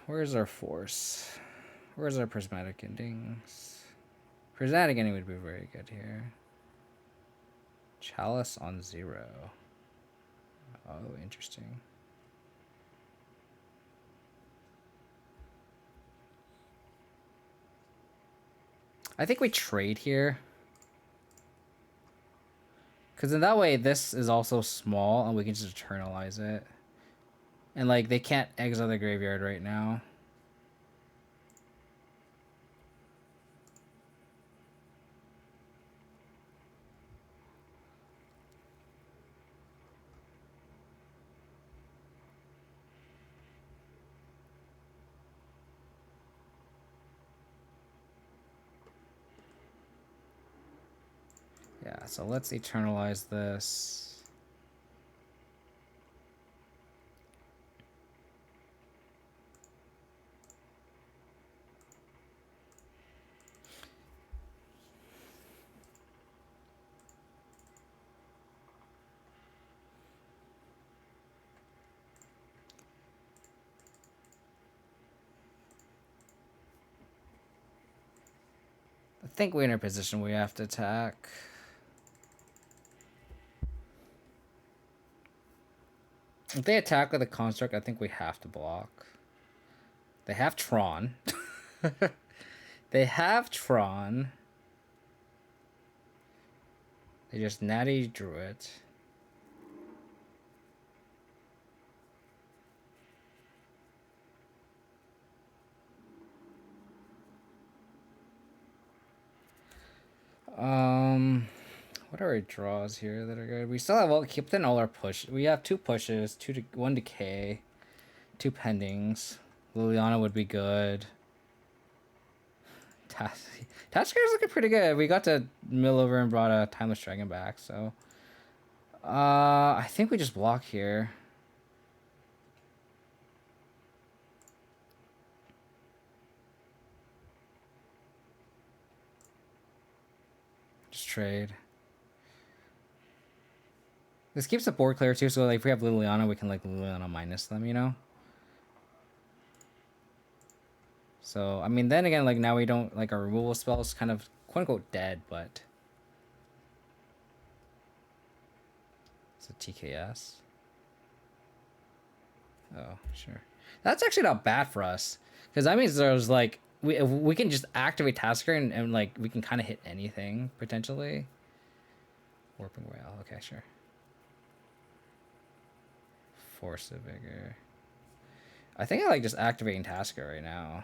Where's our Force? Where's our Prismatic Endings? Prismatic Ending would be very good here. Chalice on 0. Oh, interesting. I think we trade here. Because in that way, this is also small, and we can just eternalize it. And, like, they can't exile the graveyard right now. Yeah, so let's eternalize this. I think we're in a position where we have to attack. If they attack with a construct, I think we have to block. They have Tron. They have Tron. They just natty drew it. What are our draws here that are good? We still have all kept in all our push. We have 2 pushes, 1 decay, 2 pendings. Liliana would be good. Tasker's looking pretty good. We got to mill over and brought a Timeless Dragon back, so I think we just block here. Just trade. This keeps the board clear too, so like if we have Liliana, we can like Liliana minus them, you know? So, I mean, then again, like now we don't, like our removal spell is kind of quote unquote dead, but it's a TKS. Oh, sure. That's actually not bad for us, because that means there's like, we can just activate Tasker and like we can kind of hit anything potentially. Warping Whale, okay, sure. Force of Vigor. I think I like just activating Tasker right now.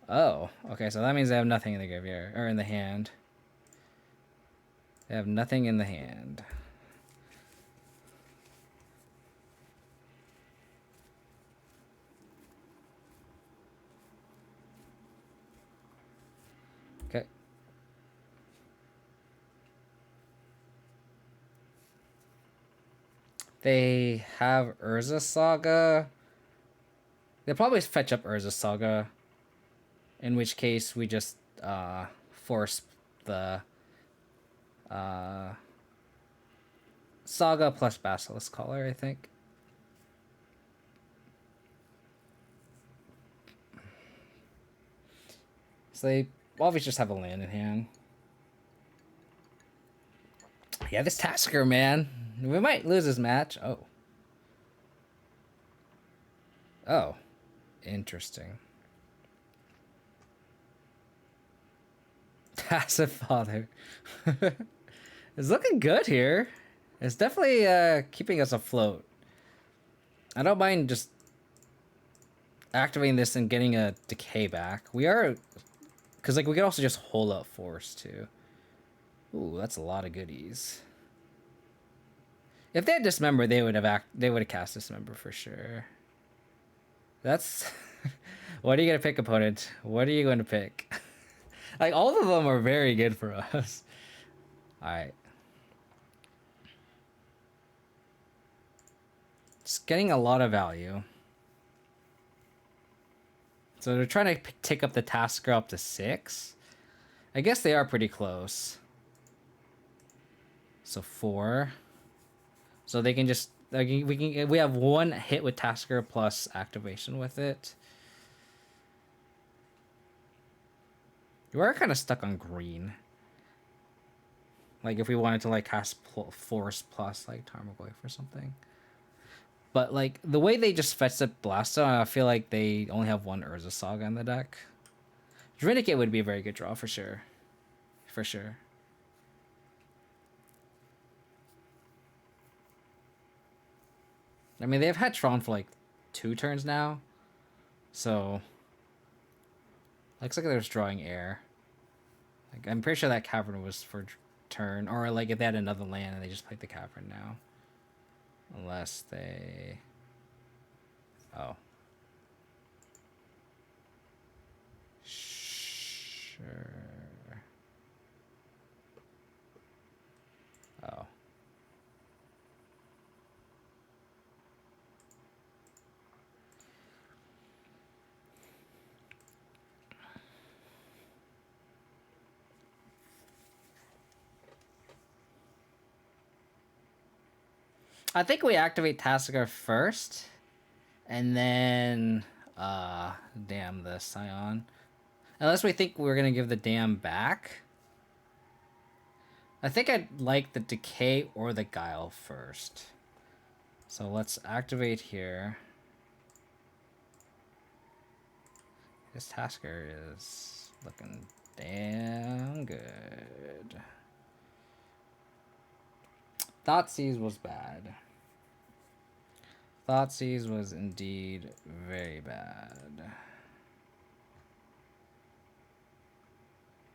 Oh, okay, so that means they have nothing in the graveyard, or in the hand. They have nothing in the hand. Okay. They have Urza Saga. They'll probably fetch up Urza Saga. In which case we just force the Saga plus Basilisk Collar, I think. So they always just have a land in hand. Yeah, this Tasigur, man. We might lose this match. Oh. Oh. Interesting. Passive Father. It's looking good here. It's definitely keeping us afloat. I don't mind just activating this and getting a decay back. We are... Because like we could also just hold up Force too. Ooh, that's a lot of goodies. If they had Dismember, they would have cast Dismember for sure. That's... What are you going to pick, opponent? What are you going to pick? Like, all of them are very good for us. Alright. Just getting a lot of value. So they're trying to take up the Tasigur up to 6. I guess they are pretty close. So 4. So they can just... We have one hit with Tasigur plus activation with it. We're kind of stuck on green. Like if we wanted to like cast Force plus like Tarmogoyf or something. But like the way they just fetched up Blasto, I feel like they only have one Urza Saga in the deck. Drennicate would be a very good draw for sure. For sure. I mean, they've had Tron for like 2 turns now. So looks like they're just drawing air. Like, I'm pretty sure that Cavern was for turn. Or like if they had another land and they just played the Cavern now. Unless they... Oh. Sure. Oh. I think we activate Tasigur first, and then damn the Scion. Unless we think we're gonna give the dam back. I think I'd like the Decay or the Guile first. So let's activate here. This Tasigur is looking damn good. Thoughtseize was bad. Thoughtseize was indeed very bad.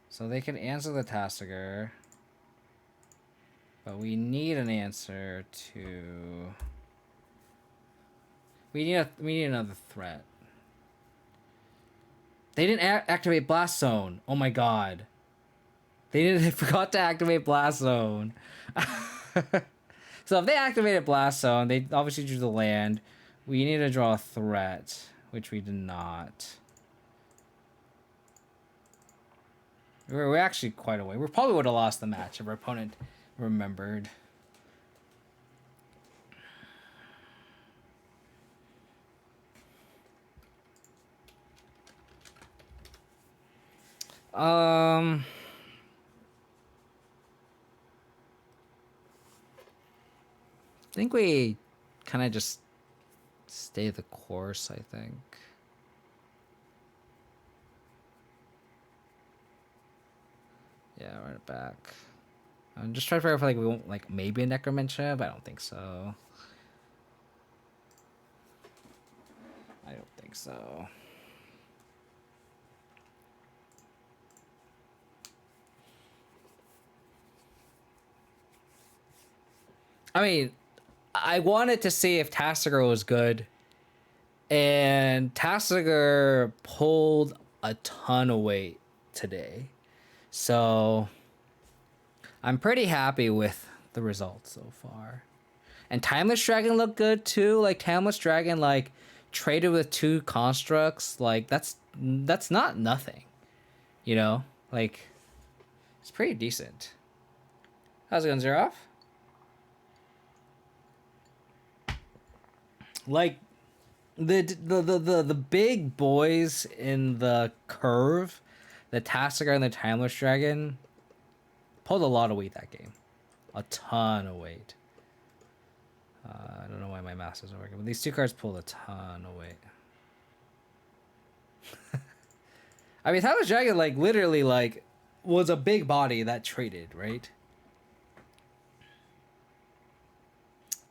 So they can answer the Tasigur. But we need an answer to... We need another threat. They didn't activate Blast Zone. Oh my god. They forgot to activate Blast Zone. So if they activated Blast Zone, they obviously drew the land. We need to draw a threat, which we did not. We're actually quite away. We probably would have lost the match if our opponent remembered. I think we kind of just stay the course, I think. Yeah, run it back. I'm just trying to figure out if like we won't like maybe a Necromancer, but I don't think so. I don't think so. I mean, I wanted to see if Tasigur was good, and Tasigur pulled a ton of weight today. So I'm pretty happy with the results so far. And Timeless Dragon looked good too. Like Timeless Dragon like traded with 2 constructs, like that's not nothing. You know? Like it's pretty decent. How's it going, Zero off? Like the big boys in the curve, the Tasigur and the Timeless Dragon, pulled a lot of weight that game. A ton of weight. I don't know why my mouse isn't working, but these 2 cards pulled a ton of weight. I mean, Timeless Dragon, like, literally, like, was a big body that traded, right?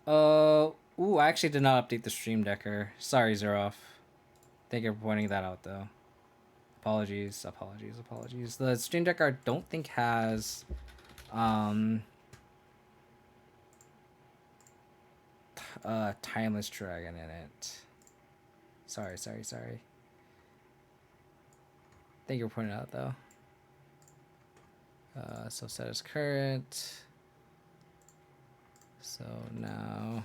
Ooh, I actually did not update the Stream Decker. Sorry, Zeroff. Thank you for pointing that out, though. Apologies. The Stream Decker I don't think has, Timeless Dragon in it. Sorry. Thank you for pointing it out, though. So set as current. So now...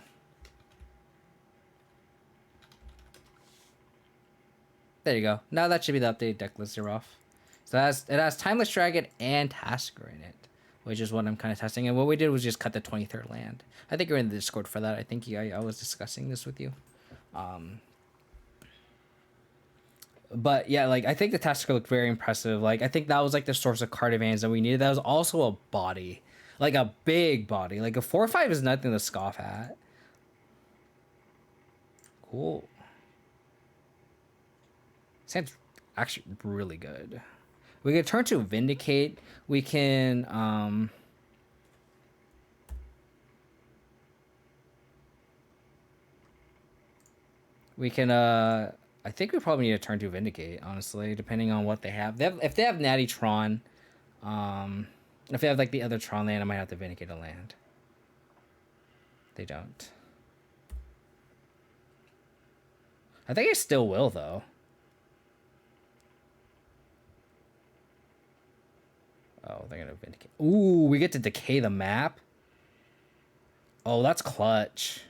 There you go. Now that should be the updated deck list you're off. So it has Timeless Dragon and Tasigur in it, which is what I'm kind of testing. And what we did was just cut the 23rd land. I think you're in the Discord for that. I think I was discussing this with you. But yeah, like I think the Tasigur looked very impressive. Like I think that was like the source of card advantage that we needed. That was also a body, like a big body. Like a 4/5 is nothing to scoff at. Cool. Sounds actually really good. We can turn to Vindicate. We can I think we probably need to turn to Vindicate, honestly, depending on what they have. If they have Natty Tron, if they have like the other Tron land, I might have to Vindicate a land. They don't. I think I still will, though. Oh, they're gonna Vindicate. Ooh, we get to decay the map. Oh, that's clutch.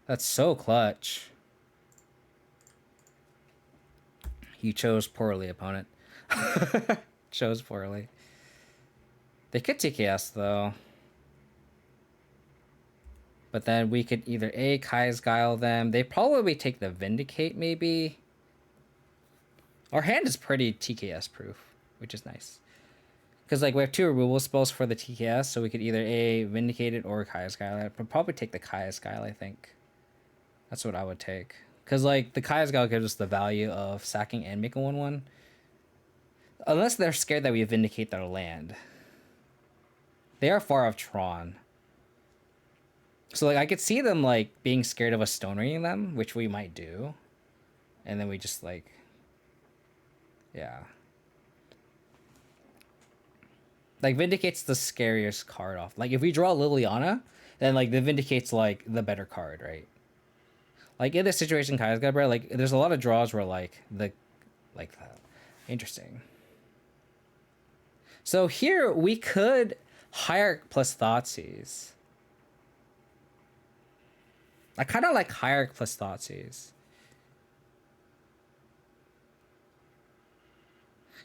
That's so clutch. You chose poorly, opponent. Chose poorly. They could TKS, though. But then we could either Kai's Guile them. They probably take the Vindicate, maybe. Our hand is pretty TKS proof, which is nice. Because like we have 2 removal spells for the TKS, so we could either Vindicate it or Kaya's Guile. I'd probably take the Kaya's Guile, I think. That's what I would take. Because like the Kaya's Guile gives us the value of sacking and making 1/1. Unless they're scared that we Vindicate their land. They are far off Tron. So like I could see them like being scared of us Stone Ringing them, which we might do. And then we just like... Yeah. Like Vindicate's the scariest card off. Like if we draw Liliana, then like the Vindicate's like the better card, right? Like in this situation, Kaya's got like there's a lot of draws where like interesting. So here we could Hierarch plus Thoughtseize. I kind of like Hierarch plus Thoughtseize.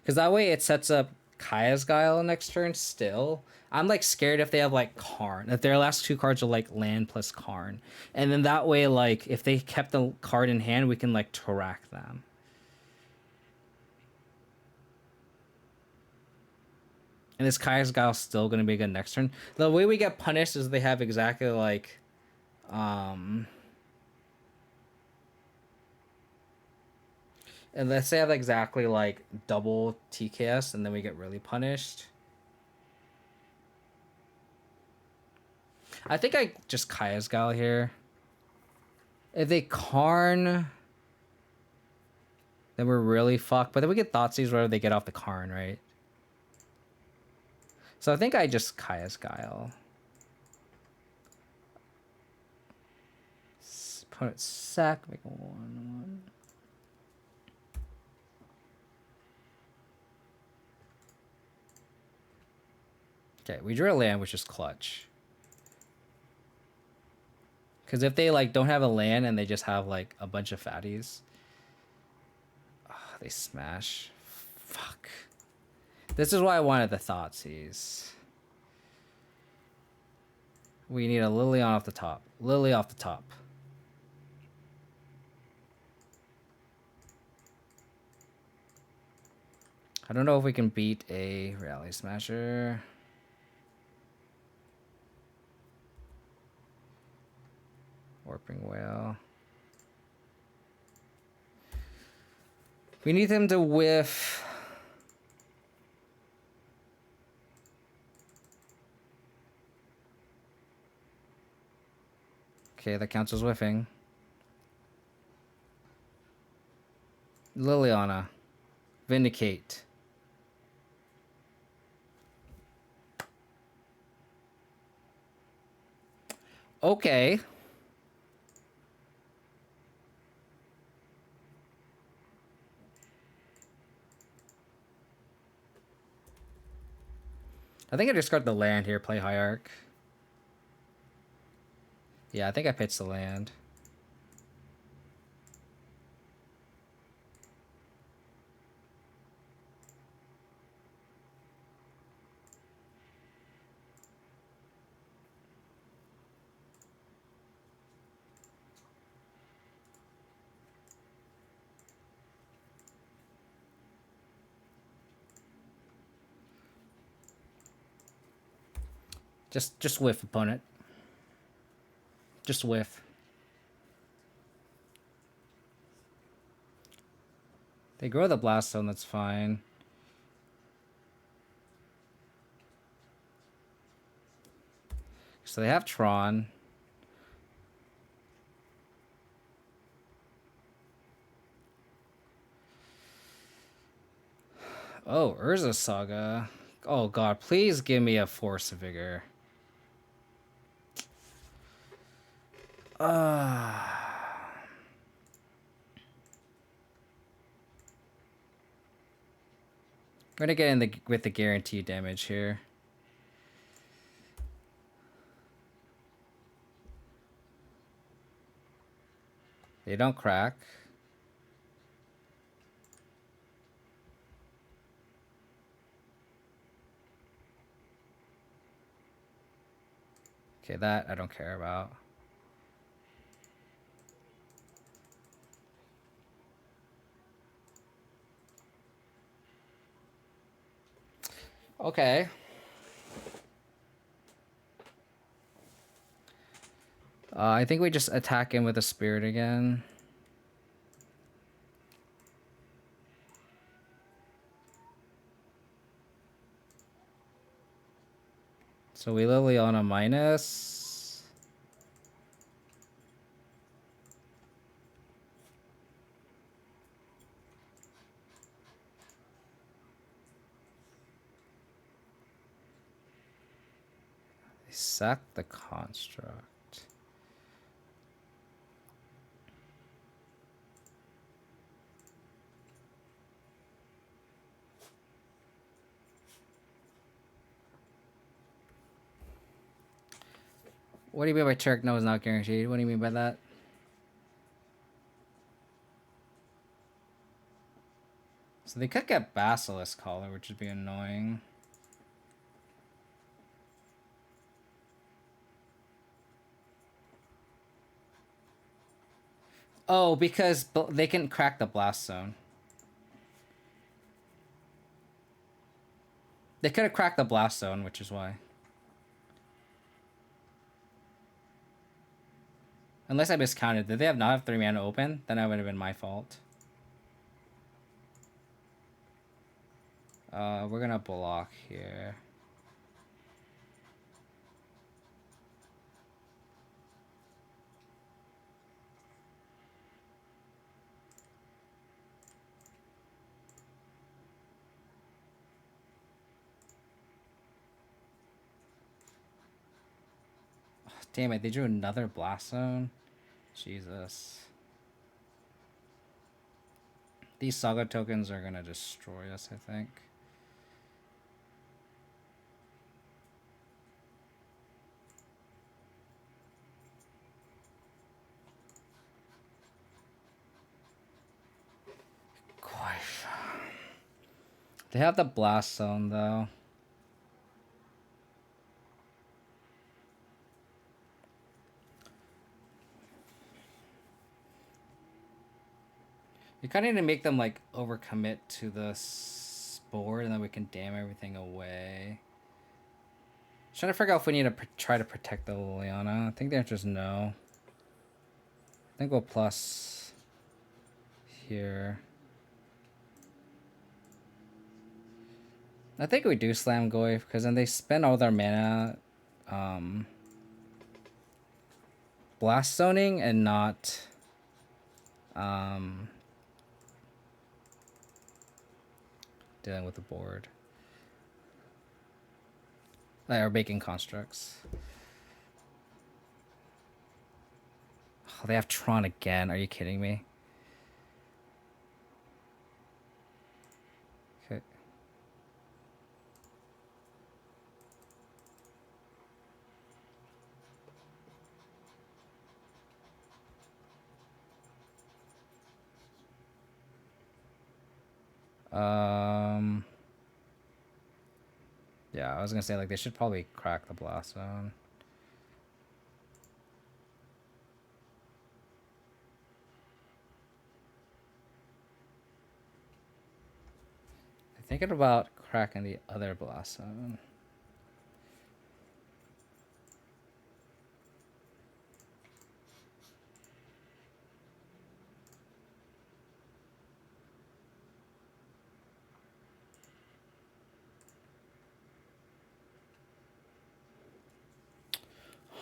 Because that way it sets up Kaya's Guile next turn still. I'm like scared if they have like Karn. If their last 2 cards are like land plus Karn. And then that way, like, if they kept the card in hand, we can like track them. And this Kaya's Guile still going to be good next turn. The way we get punished is they have exactly like... And let's say I have exactly like double TKS and then we get really punished. I think I just Kaya's Guile here. If they Karn, then we're really fucked. But then we get Thoughtseize wherever they get off the Karn, right? So I think I just Kaya's Guile. Opponent sack, make 1/1. Okay, we drew a land, which is clutch. Because if they like don't have a land and they just have like a bunch of fatties, they smash. Fuck. This is why I wanted the Thoughtseize. We need a Lily off the top. Lily off the top. I don't know if we can beat a Rally Smasher. Warping Whale. We need him to whiff. Okay, that counts as whiffing. Liliana. Vindicate. Okay. I think I discard the land here, play Hierarch. Yeah, I think I pitched the land. Just whiff, opponent. Just whiff. They grow the Blast Zone, that's fine. So they have Tron. Oh, Urza Saga. Oh god, please give me a Force of Vigor. I'm gonna get in with the guaranteed damage here. They don't crack. Okay, that I don't care about. Okay. I think we just attack him with a Spirit again. So we Liliana minus. They sack the construct. What do you mean by Turk no is not guaranteed? What do you mean by that? So they could get Basilisk Collar, which would be annoying. Oh, because they can crack the Blast Zone. They could have cracked the Blast Zone, which is why. Unless I miscounted. Did they not have 3 mana open? Then that would have been my fault. We're gonna block here. Oh, damn it, they drew another Blast Zone? Jesus. These Saga tokens are gonna destroy us, I think. They have the blast zone though. You kind of need to make them like overcommit to the board, and then we can dam everything away. Trying to figure out if we need to try to protect the Liliana. I think the answer is no. I think we'll plus here. I think we do slam Goy because then they spend all their mana blast zoning and not dealing with the board. Or making constructs. Oh, they have Tron again. Are you kidding me? Okay. Yeah, I was gonna say like they should probably crack the blast zone. I'm thinking about cracking the other blast zone.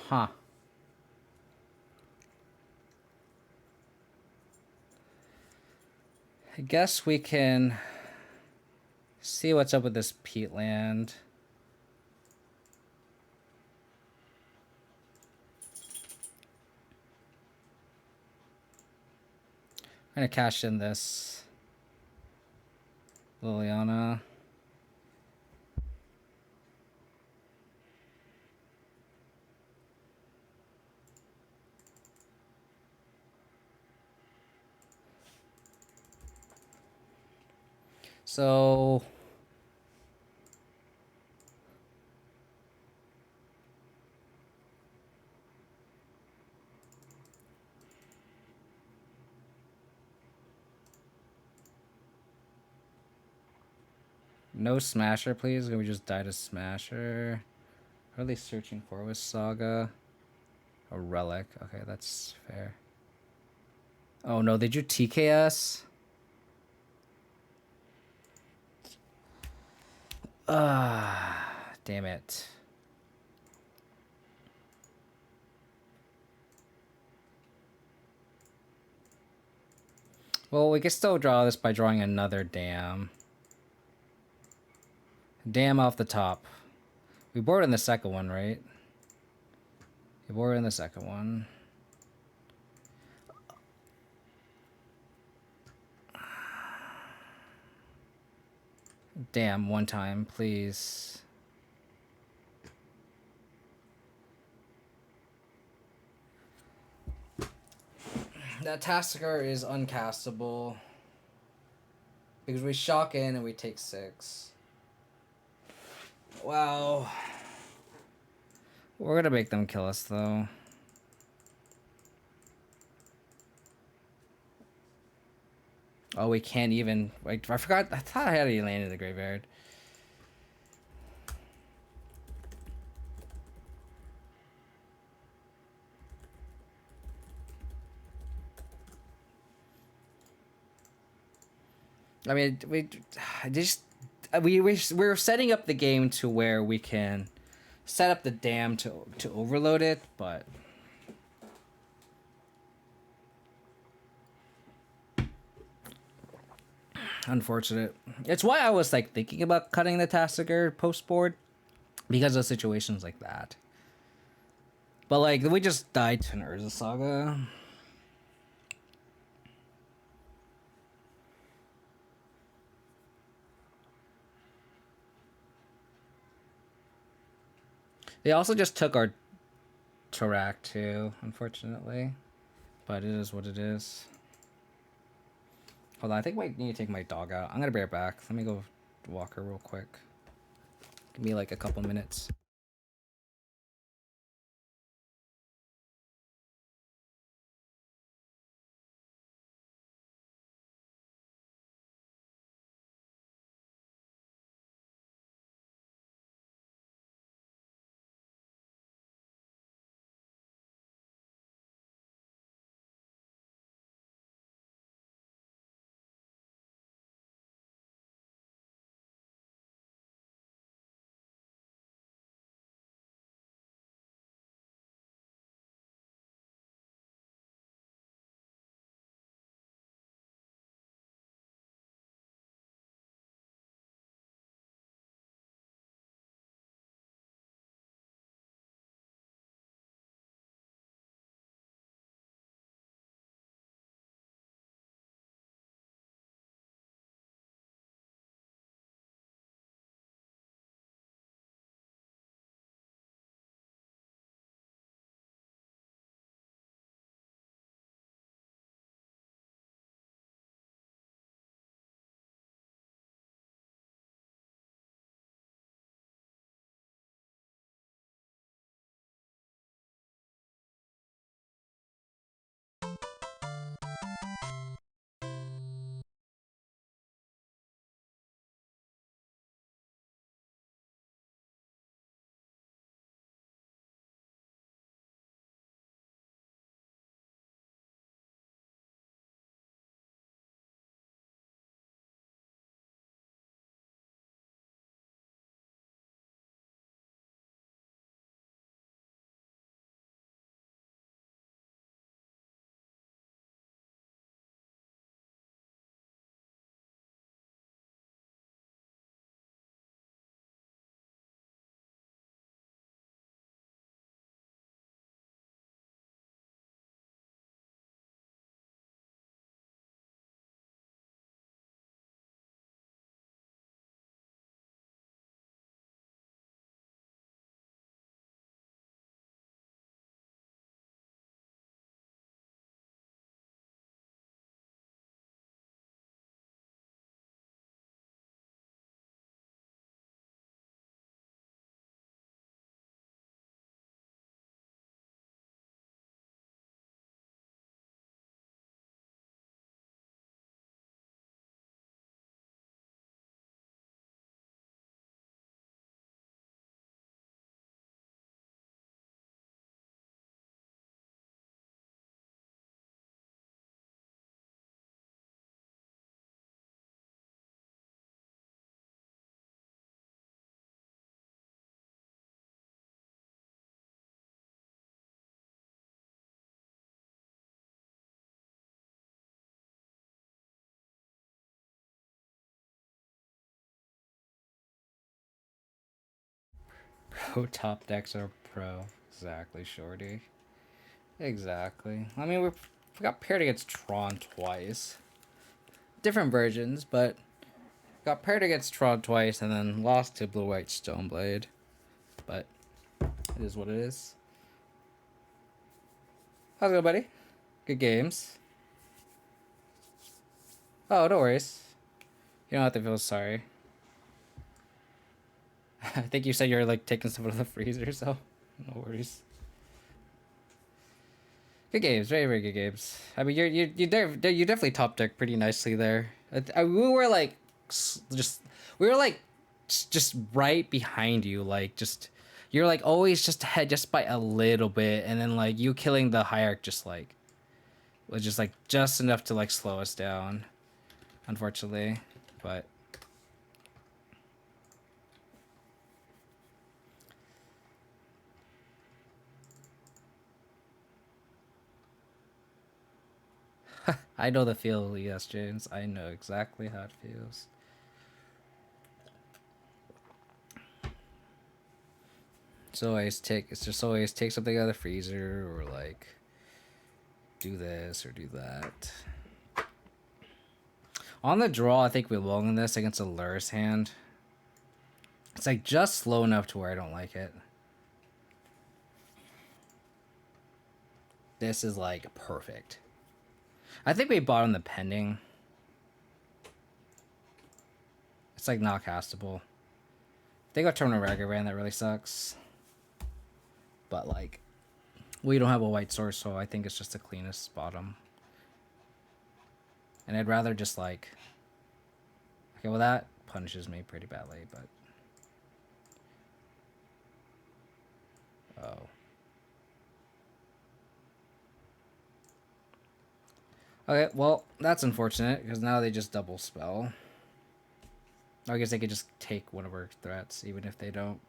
Huh. I guess we can see what's up with this peat land. I'm gonna cash in this Liliana. So no Smasher, please. Can we just die to Smasher? What are they searching for with Saga? A relic. Okay, that's fair. Oh no, did you TKS? Damn it. Well, we can still draw this by drawing another dam. Dam off the top. We board in the second one, right? We board in the second one. Damn, one time, please. That Tasigur is uncastable. Because we shock in and we take 6. Wow. We're gonna make them kill us, though. Oh, we can't even... Like, I forgot... I thought I had a land in the graveyard. I mean, we're setting up the game to where we can set up the dam to overload it, but unfortunate. It's why I was like thinking about cutting the Tasigur post board because of situations like that. But like we just died to an Urza Saga. They also just took our Tarak too, unfortunately. But it is what it is. Hold on, I think I need to take my dog out. I'm gonna be right back. Let me go walker real quick. Give me like a couple minutes. Pro top decks are pro. Exactly, Shorty. Exactly. I mean, we got paired against Tron twice. Different versions, but got paired against Tron twice and then lost to Blue-White Stoneblade. But it is what it is. How's it going, buddy? Good games. Oh, no worries. You don't have to feel sorry. I think you said you're like taking stuff out of the freezer, so no worries. Good games, very very good games. I mean, you definitely top deck pretty nicely there. We were like just right behind you, like just you're like always just ahead just by a little bit, and then like you killing the hierarch just like was just like just enough to like slow us down, unfortunately, but. I know the feel, yes, James. I know exactly how it feels. It's just always take something out of the freezer or like do this or do that. On the draw, I think we long in this against a Lurrus hand. It's like just slow enough to where I don't like it. This is like perfect. I think we bought on the pending. It's like not castable. If they go turn a Ragavan, that really sucks. But like, we don't have a white source, so I think it's just the cleanest bottom. And I'd rather just like... Okay, well that punishes me pretty badly, but... Oh. Okay, well, that's unfortunate, because now they just double spell. I guess they could just take one of our threats, even if they don't.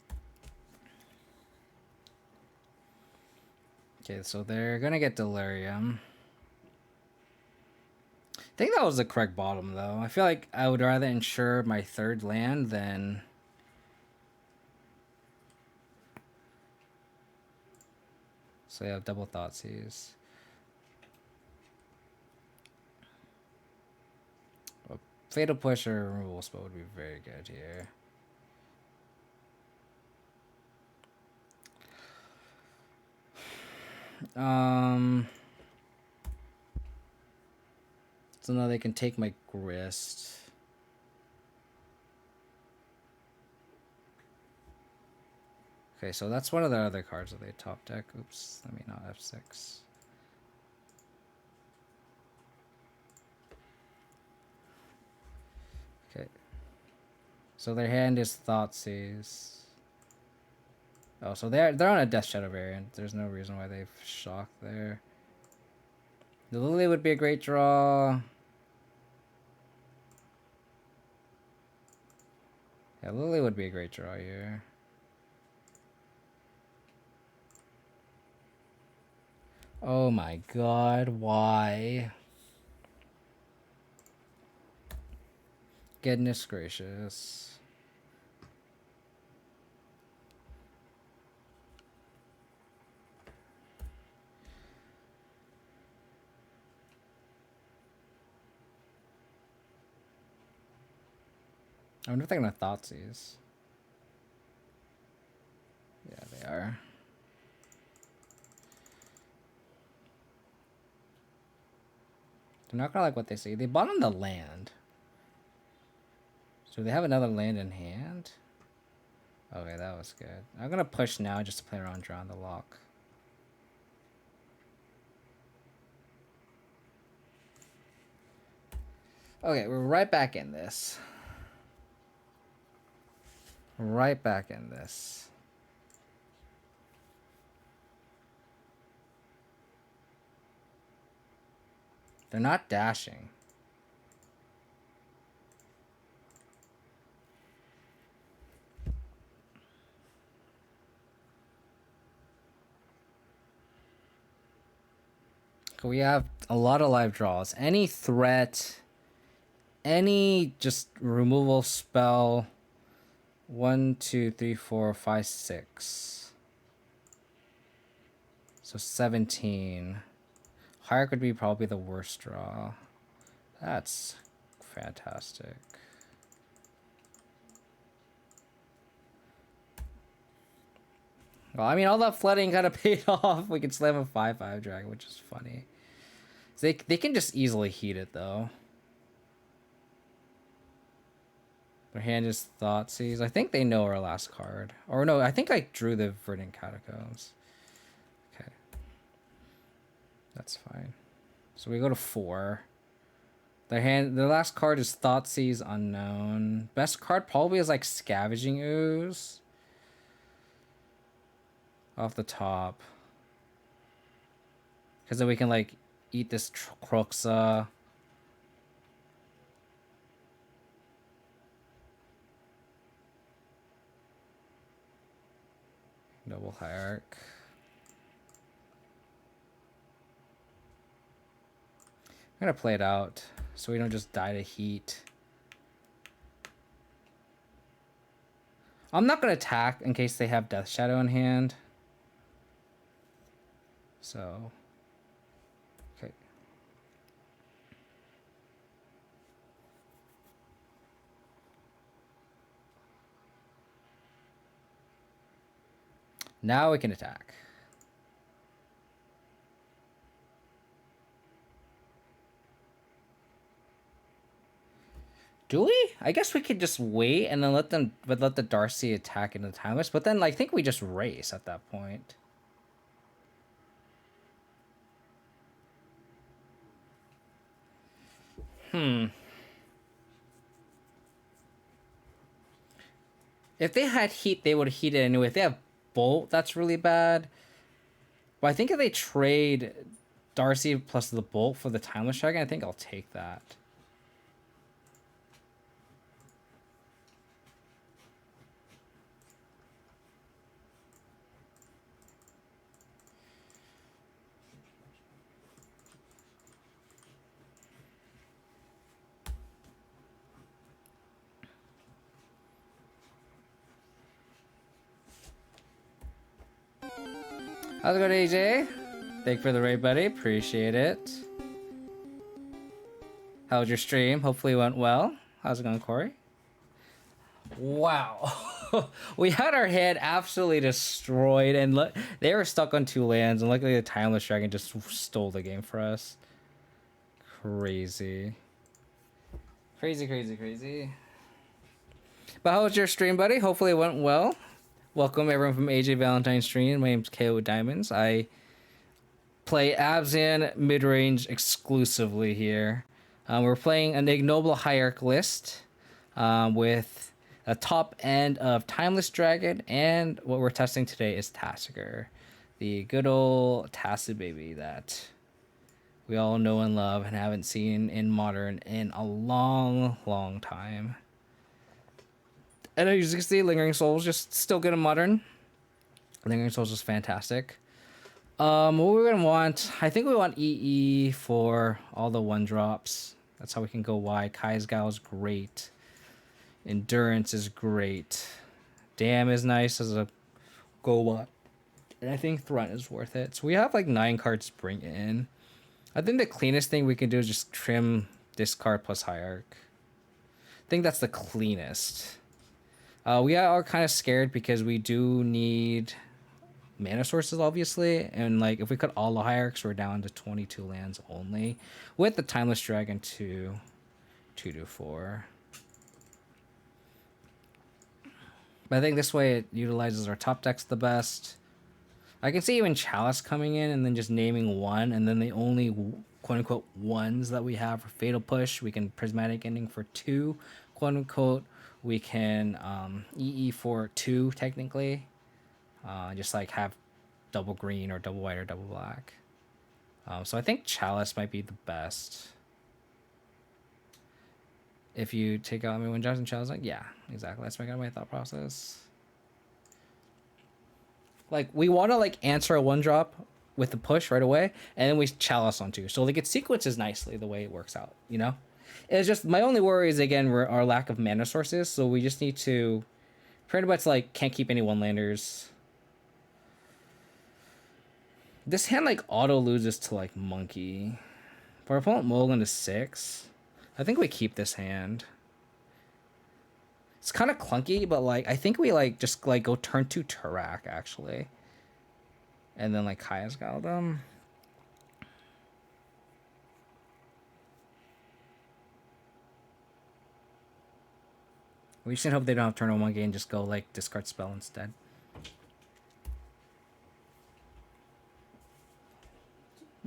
Okay, so they're gonna get Delirium. I think that was the correct bottom, though. I feel like I would rather ensure my third land than... So yeah, double Thoughtseize. Fatal Push or Removal Spell would be very good here. So now they can take my Grist. Okay, so that's one of the other cards that they top deck. Oops, let me not F6. Okay. So their hand is Thoughtseize. Oh, so they're on a Death Shadow variant. There's no reason why they've shocked there. The Lily would be a great draw. Yeah, Lily would be a great draw here. Oh my god, why? Goodness gracious. I wonder if they're gonna Thoughtseize. Yeah, they are. They're not gonna like what they see. They bottomed the land. So they have another land in hand? Okay, that was good. I'm gonna push now just to play around drawing the lock. Okay, we're right back in this. Right back in this. They're not dashing. We have a lot of live draws. Any threat, any just removal spell. 1, 2, 3, 4, 5, 6. So 17. Hierarch would be probably the worst draw. That's fantastic. Well, I mean, all that flooding kind of paid off. We can slam a 5/5 dragon, which is funny. So they can just easily heat it, though. Their hand is Thoughtseize. I think they know our last card. Or no, I think I drew the Verdant Catacombs. Okay. That's fine. So we go to 4. Their last card is Thoughtseize Unknown. Best card probably is like Scavenging Ooze. Off the top. Because then we can like eat this Croxa. Double Hierarch. I'm gonna play it out so we don't just die to heat. I'm not gonna attack in case they have Death Shadow in hand. So, okay. Now we can attack. Do we? I guess we could just wait and then let the Darcy attack into the Timeless. But then, like, I think we just race at that point. If they had heat, they would have heated anyway. If they have bolt, that's really bad. But I think if they trade Darcy plus the bolt for the Timeless Dragon, I think I'll take that. How's it going, AJ? Thank you for the raid, buddy. Appreciate it. How was your stream? Hopefully it went well. How's it going, Corey? Wow. We had our head absolutely destroyed, and they were stuck on 2 lands, and luckily the Timeless Dragon just stole the game for us. Crazy. Crazy, crazy, crazy. But how was your stream, buddy? Hopefully it went well. Welcome everyone from AJ Valentine's stream. My name's KO Diamonds. I play Abzan midrange exclusively here. We're playing an Ignoble Hierarch list with a top end of Timeless Dragon, and what we're testing today is Tasigur, the good old Tasigur baby that we all know and love and haven't seen in Modern in a long, long time. And as you can see, Lingering Souls just still good in Modern. Lingering Souls is fantastic. What we're gonna want, I think we want EE for all the 1-drops. That's how we can go wide. Kai's Gal is great. Endurance is great. Damn is nice as a go wide. And I think Tron is worth it. So we have like 9 cards to bring in. I think the cleanest thing we can do is just trim discard plus Hierarch. I think that's the cleanest. We are kind of scared because we do need mana sources, obviously. And like if we cut all the Hierarchs, we're down to 22 lands only. With the Timeless Dragon to 2-4. But I think this way it utilizes our top decks the best. I can see even Chalice coming in and then just naming 1, and then the only quote-unquote ones that we have for Fatal Push, we can Prismatic Ending for 2, quote-unquote. We can EE for 2, technically. Just like have double green or double white or double black. So I think Chalice might be the best. If you take out when Johnson Chalice, like, yeah, exactly. That's my thought process. Like, we want to like answer a 1-drop with the push right away, and then we Chalice on 2. So like it sequences nicely the way it works out, you know? It's just my only worry is again our lack of mana sources, so we just need to pretty much like can't keep any 1-landers. This hand like auto loses to like Monkey. For our opponent Mulligan to 6. I think we keep this hand. It's kind of clunky, but like I think we like just like go turn 2 Turak actually, and then like Kaya's got them. We just hope they don't have turn on 1 game and just go like discard spell instead.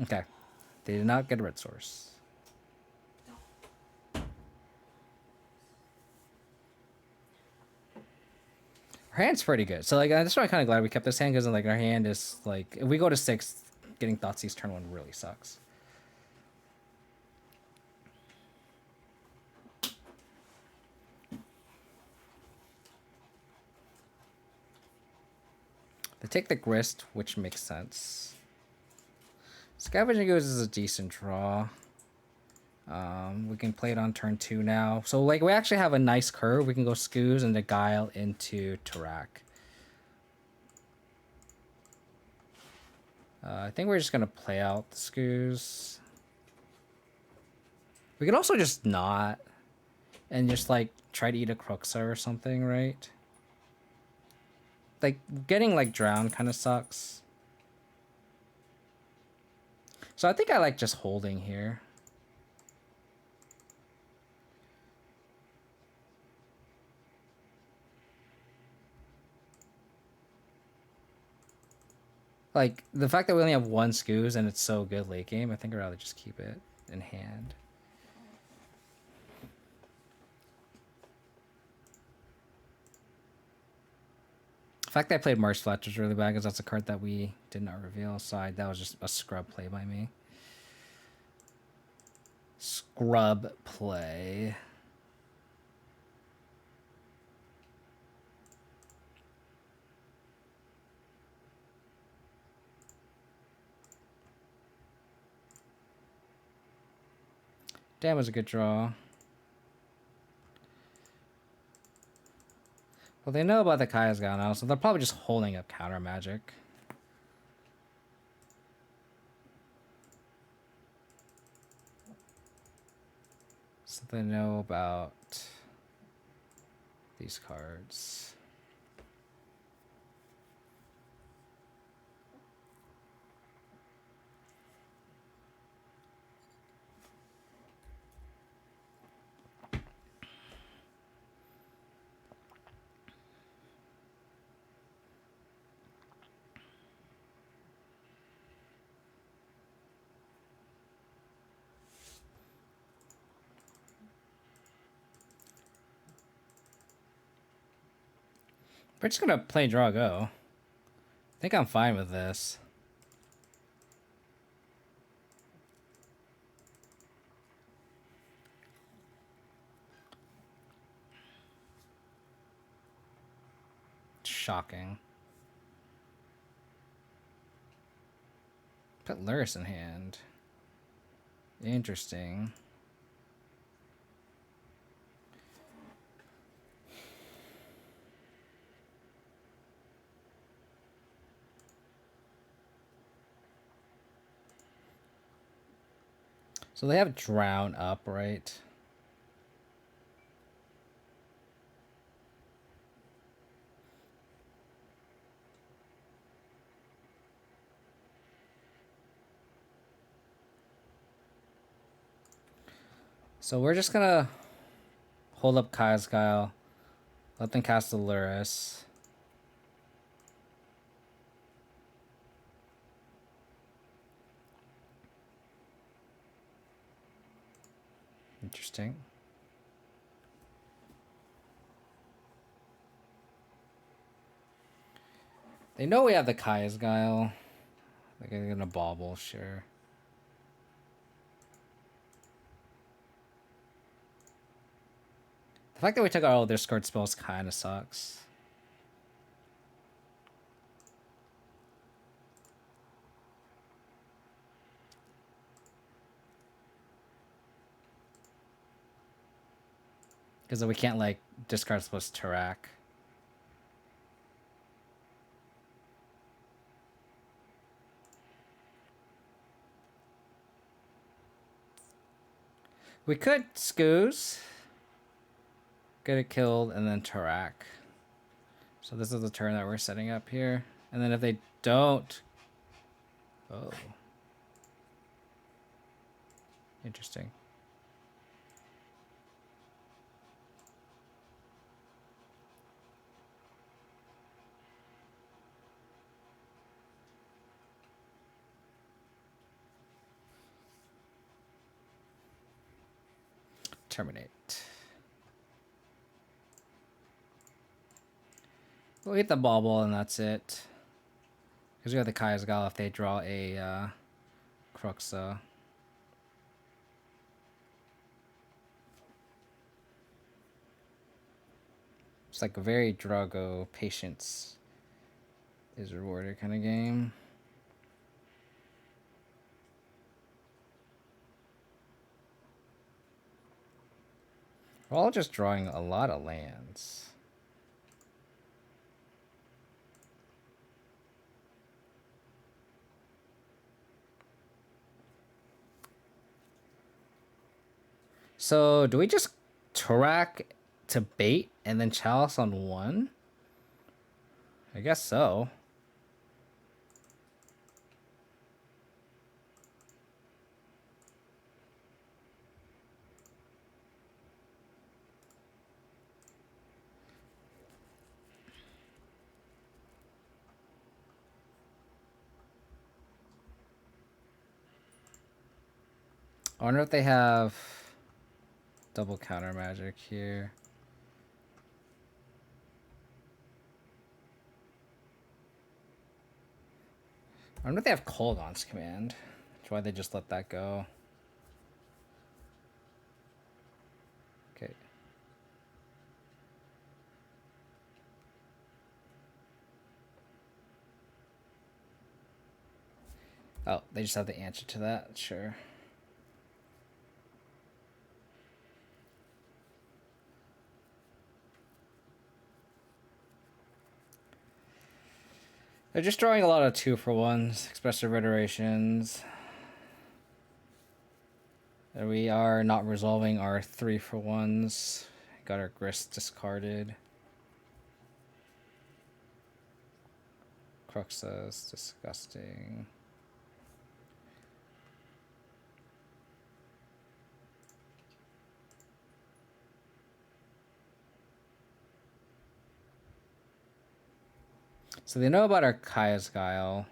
Okay, they did not get a red source. Our hand's pretty good. So like that's why I'm kind of glad we kept this hand, because like our hand is like if we go to 6, getting Thoughtseize turn 1 really sucks. They take the Grist, which makes sense. Scavenging Ooze is a decent draw. We can play it on turn 2 now. So like we actually have a nice curve. We can go Scooze and the Guile into Turak. I think we're just gonna play out the Scooze. We could also just not and just like try to eat a Cruxa or something, right? Like getting like drowned kind of sucks. So I think I like just holding here. Like, the fact that we only have one Scoos and it's so good late game, I think I'd rather just keep it in hand. The fact that I played Marsh Fletch was really bad because that's a card that we did not reveal. So that was just a scrub play by me. Scrub play. Damn, was a good draw. Well, they know about the Kaya's Gal now, so they're probably just holding up counter magic. So they know about these cards. We're just gonna play draw go. I think I'm fine with this. Shocking. Put Lurrus in hand. Interesting. So they have Drown up, right? So we're just gonna hold up Kaya's Guile, let them cast the Lurrus. Interesting. They know we have the Kaya's Guile. They're gonna bobble, sure. The fact that we took out all their scored spells kind of sucks. Because we can't, like, discard spells Tarak. We could Scoos. Get it killed, and then Tarak. So this is the turn that we're setting up here. And then if they don't... Oh. Interesting. Terminate. We'll hit the bauble and that's it. Because we have the Kaya's Gal if they draw a Cruxa. It's like a very Drago patience is rewarded kind of game. We're all just drawing a lot of lands. So do we just Tarak to bait and then Chalice on one? I guess so. I wonder if they have double counter magic here. I wonder if they have Kolaghan's Command. That's why they just let that go. Okay. Oh, they just have the answer to that? Sure. They're just drawing a lot of 2-for-1s, expressive iterations. We are not resolving our 3-for-1s. Got our Grist discarded. Cruxus, disgusting. So they know about our Kaya's Guile.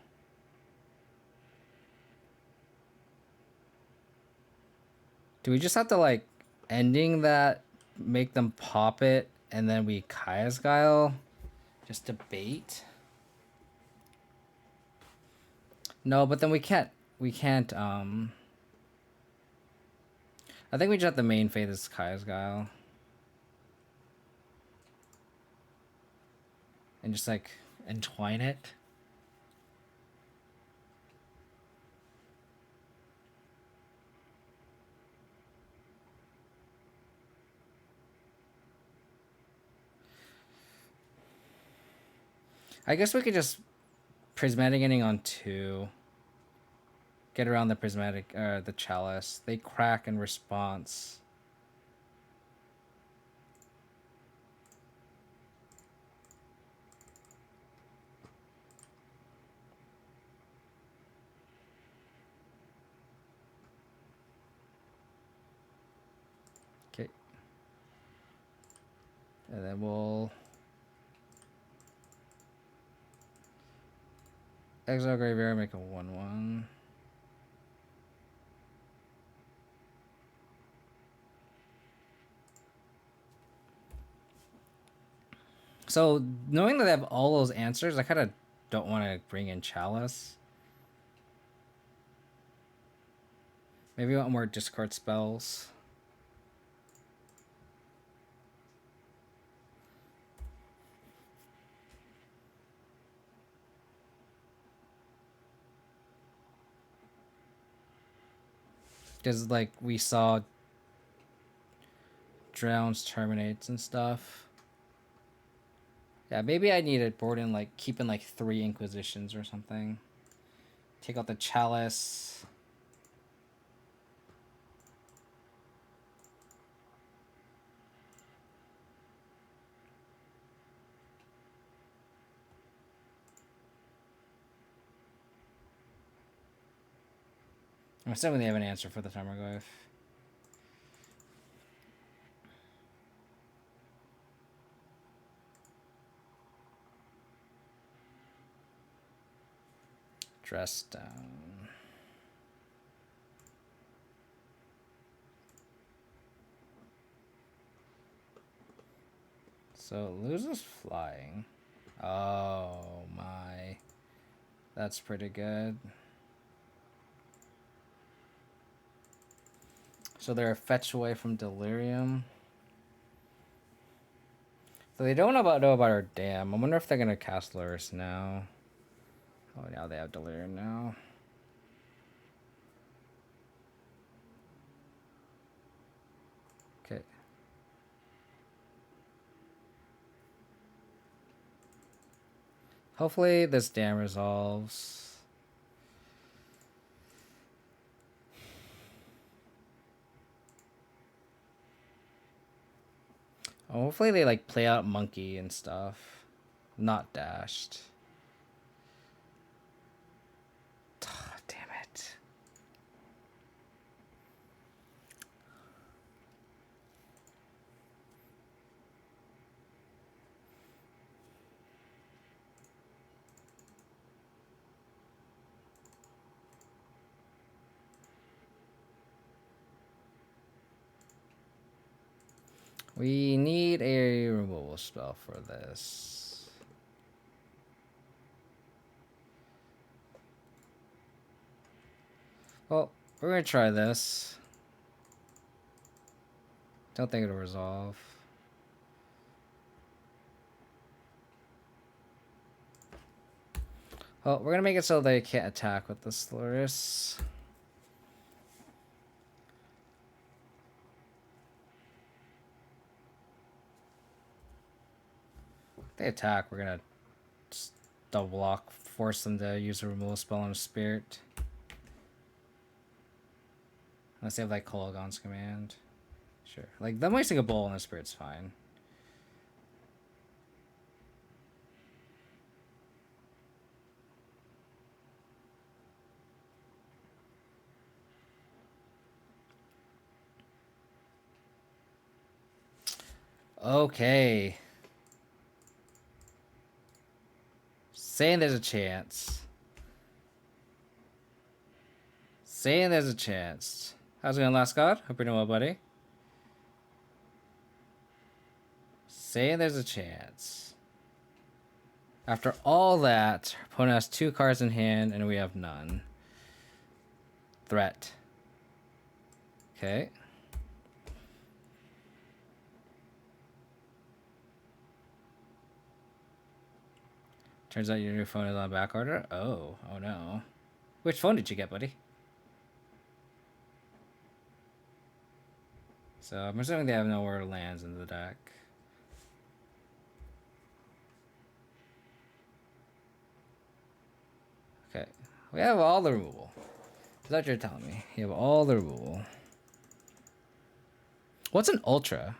Do we just have to, like, ending that, make them pop it, and then we Kaya's Guile? Just to bait? No, but then we can't, I think we just have to main fade this Kaya's Guile. And just, like, entwine it. I guess we could just prismatic ending on 2. Get around the prismatic, the chalice. They crack in response. Okay. And then we'll exile graveyard, make a 1/1. So, knowing that they have all those answers, I kind of don't want to bring in Chalice. Maybe I want more discard spells. Because, like, we saw Drowns, Terminates, and stuff. Yeah, maybe I need a board in, like, keeping, like, 3 Inquisitions or something. Take out the Chalice. I'm assuming they have an answer for the Tarmogoyf. Dress down. So it loses flying. Oh my. That's pretty good. So they're a fetch away from Delirium. So they don't know about our dam. I wonder if they're gonna cast Lurrus now. Oh, now they have Delirium now. Okay. Hopefully this dam resolves. Oh, hopefully they like play out Monkey and stuff. Not dashed. Oh, damn it. We need a removal spell for this. Well, we're gonna try this. Don't think it'll resolve. Well, we're gonna make it so they can't attack with this Lurrus. If they attack, we're gonna just double block, force them to use a removal spell on a spirit. Unless they have like Kolagon's command. Sure. Like them wasting a bowl on a spirit's fine. Okay. Saying there's a chance. Saying there's a chance. How's it going, Last God? Hope you're doing well, buddy. Saying there's a chance. After all that, our opponent has 2 cards in hand and we have none. Threat. Okay. Turns out your new phone is on back order. Oh no. Which phone did you get, buddy? So I'm assuming they have nowhere lands in the deck. Okay. We have all the removal. Is that what you're telling me? You have all the removal. What's an ultra?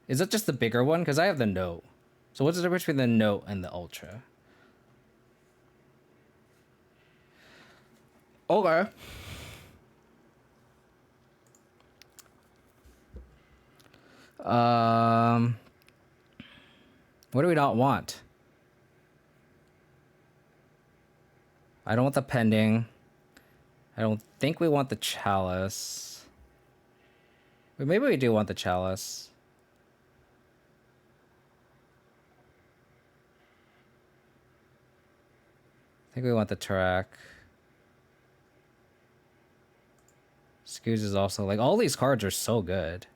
Is that just the bigger one? Because I have the note. So what's the difference between the note and the ultra? Okay. What do we not want? I don't want the pending. I don't think we want the chalice. But maybe we do want the chalice. I think we want the Tarak. Scooz is also like all these cards are so good.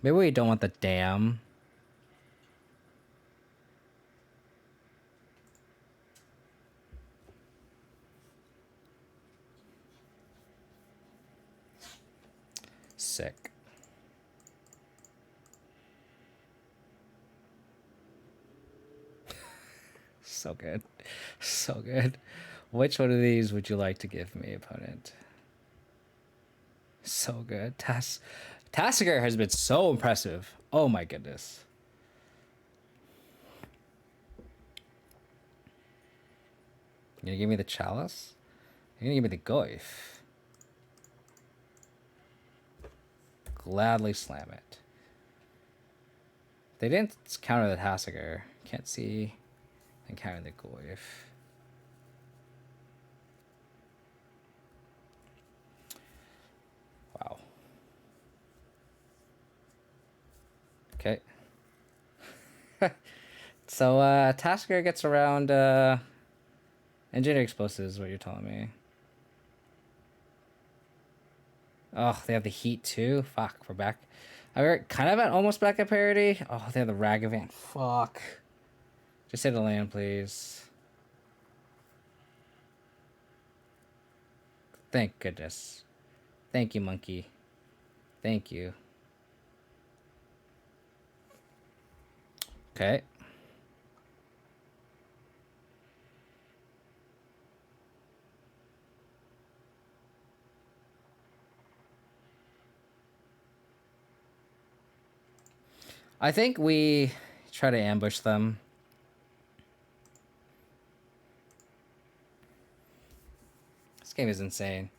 Maybe we don't want the dam. Sick. So good. So good. Which one of these would you like to give me, opponent? So good. Tasigur has been so impressive. Oh my goodness. You gonna give me the chalice? You're gonna give me the Goyf. Gladly slam it. They didn't counter the Tasigur. Can't see. And counter the Goyf. Wow. Okay. So Tasigur gets around engineering explosives is what you're telling me. Oh, they have the heat too? Fuck, we're back. We're kind of at almost back at parity. Oh, they have the Ragavan. Fuck. Just hit a land, please. Thank goodness. Thank you, monkey. Thank you. Okay. I think we try to ambush them. This game is insane.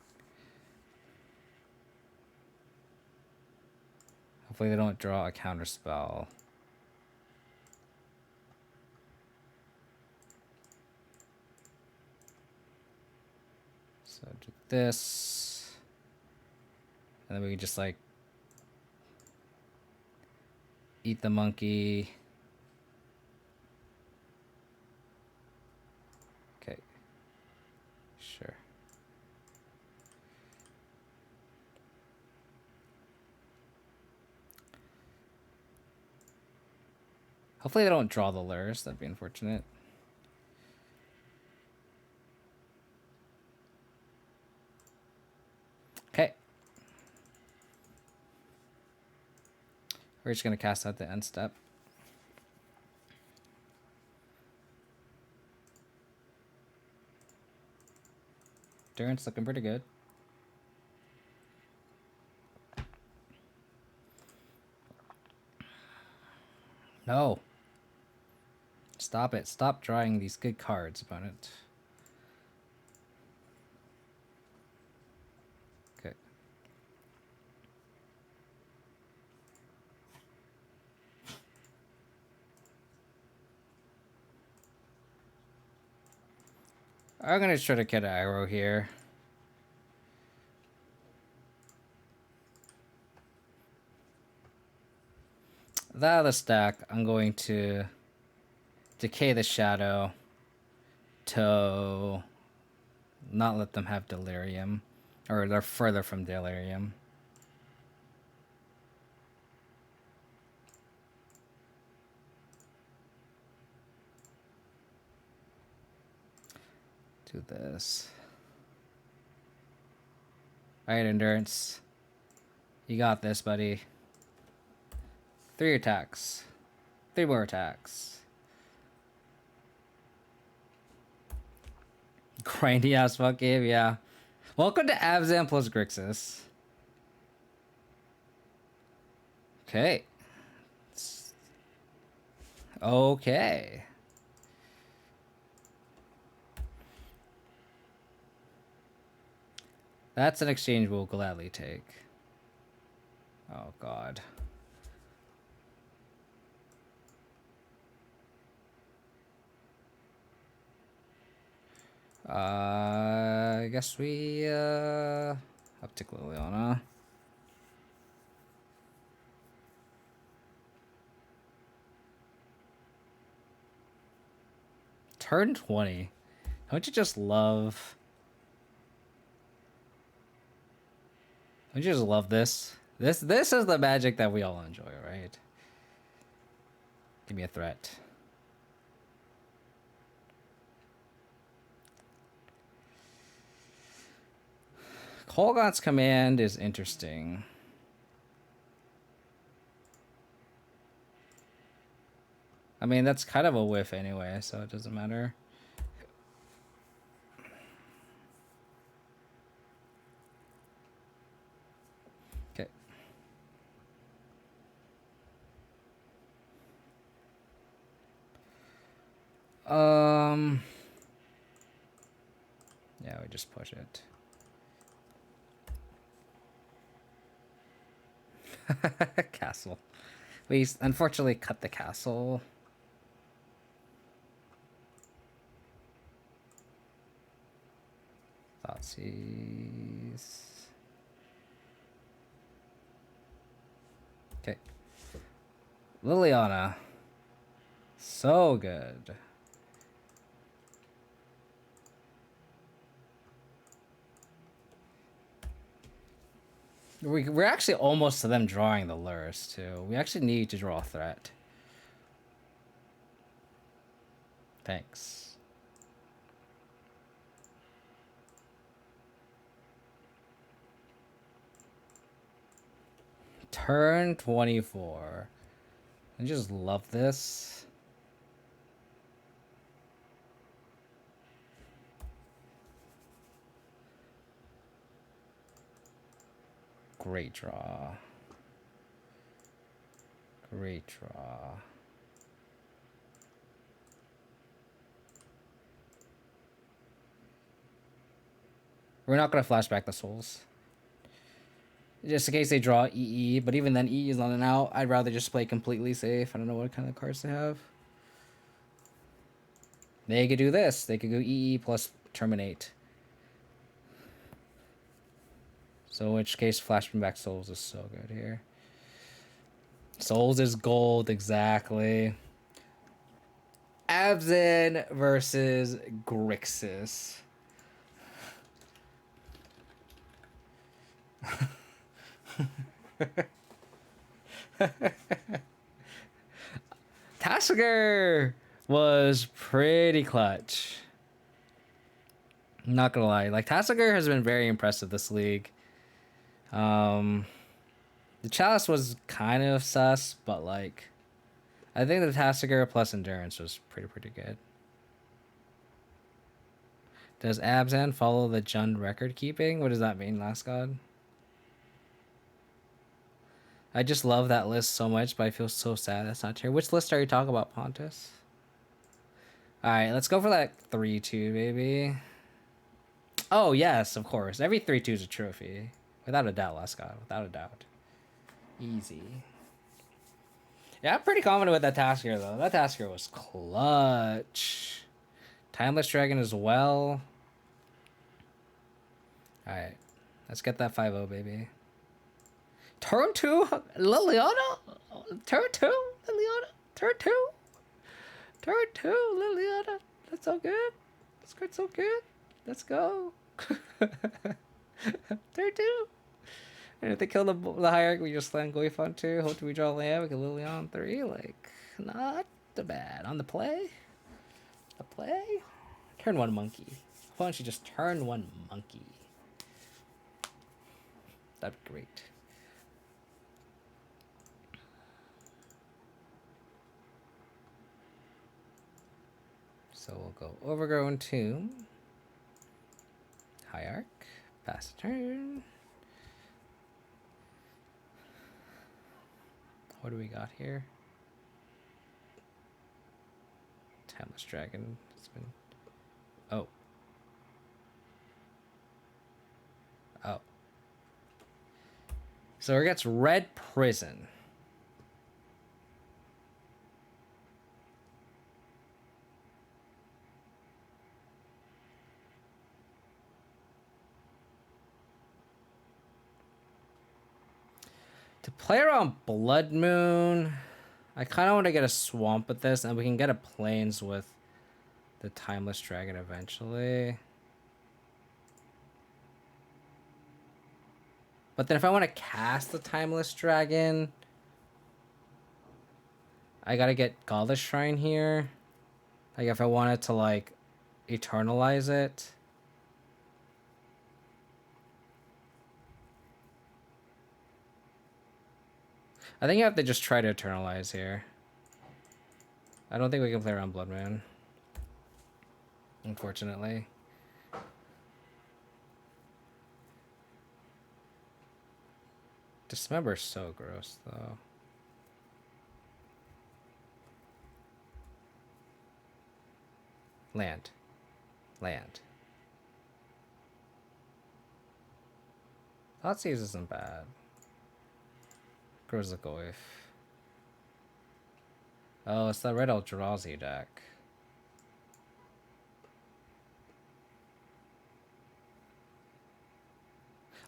Hopefully they don't draw a counter spell. So do this. And then we can just like eat the monkey. Okay. Sure. Hopefully they don't draw the Lurrus. That'd be unfortunate. Okay. We're just going to cast out the end step. Endurance looking pretty good. No. Stop it. Stop drawing these good cards, opponent. Okay. I'm going to try to get an arrow here. That other stack, I'm going to decay the shadow to not let them have delirium, or they're further from delirium. Do this. Alright, Endurance. You got this, buddy. 3 attacks. 3 more attacks. Grindy ass fuck game, yeah. Welcome to Abzan plus Grixis. Okay. Okay. That's an exchange we'll gladly take. Oh, God. I guess we, uptick Liliana. Turn 20. Don't you just love... Don't you just love this? This is the magic that we all enjoy, right? Give me a threat. Kolaghan's command is interesting. I mean, that's kind of a whiff anyway, so it doesn't matter. Okay. Yeah, we just push it. Castle. We unfortunately cut the castle. Thoughtseize. Okay. Liliana. So good. We're actually almost to them drawing the Lurrus, too. We actually need to draw a threat. Thanks. Turn 24. I just love this. Great draw. Great draw. We're not going to flashback the souls. Just in case they draw EE, but even then EE is on and out. I'd rather just play completely safe. I don't know what kind of cards they have. They could do this. They could go EE plus terminate. So in which case, flashing back Souls is so good here. Souls is gold, exactly. Abzan versus Grixis. Tasigur was pretty clutch. Not gonna lie, like Tasigur has been very impressive this league. The Chalice was kind of sus, but like I think the Tasigur plus Endurance was pretty good. Does Abzan follow the Jund record keeping? What does that mean, Last God? I just love that list so much, but I feel so sad that's not here. Which list are you talking about, Pontus? Alright, let's go for that 3-2, baby. Oh, yes, of course. Every 3-2 is a trophy. Without a doubt, Last God. Without a doubt. Easy. Yeah, I'm pretty confident with that Tasigur, though. That Tasigur was clutch. Timeless Dragon as well. Alright. Let's get that 5-0, baby. Turn 2, Liliana. Turn 2, Liliana. Turn 2. Turn 2, Liliana. That's so good. That's good, so good. Let's go. Turn 2. And if they kill the hierarchy, we just slam Goif on 2. Hope we draw land. We can Liliana on 3. Like, not too bad. On the play. The play. Turn 1 monkey. Why don't you just turn 1 monkey? That'd be great. So we'll go Overgrown Tomb, Hierarch, pass the turn. What do we got here? Timeless Dragon. It's been. Oh. Oh. So it gets Red Prison. To play around Blood Moon, I kind of want to get a Swamp with this, and we can get a Plains with the Timeless Dragon eventually. But then if I want to cast the Timeless Dragon, I gotta get Godless Shrine here. Like if I wanted to like eternalize it. I think you have to just try to eternalize here. I don't think we can play around Blood Moon, unfortunately. Dismember is so gross, though. Land. Land. Thoughtseize isn't bad. Grows the Goif. Oh, it's the red Eldrazi deck.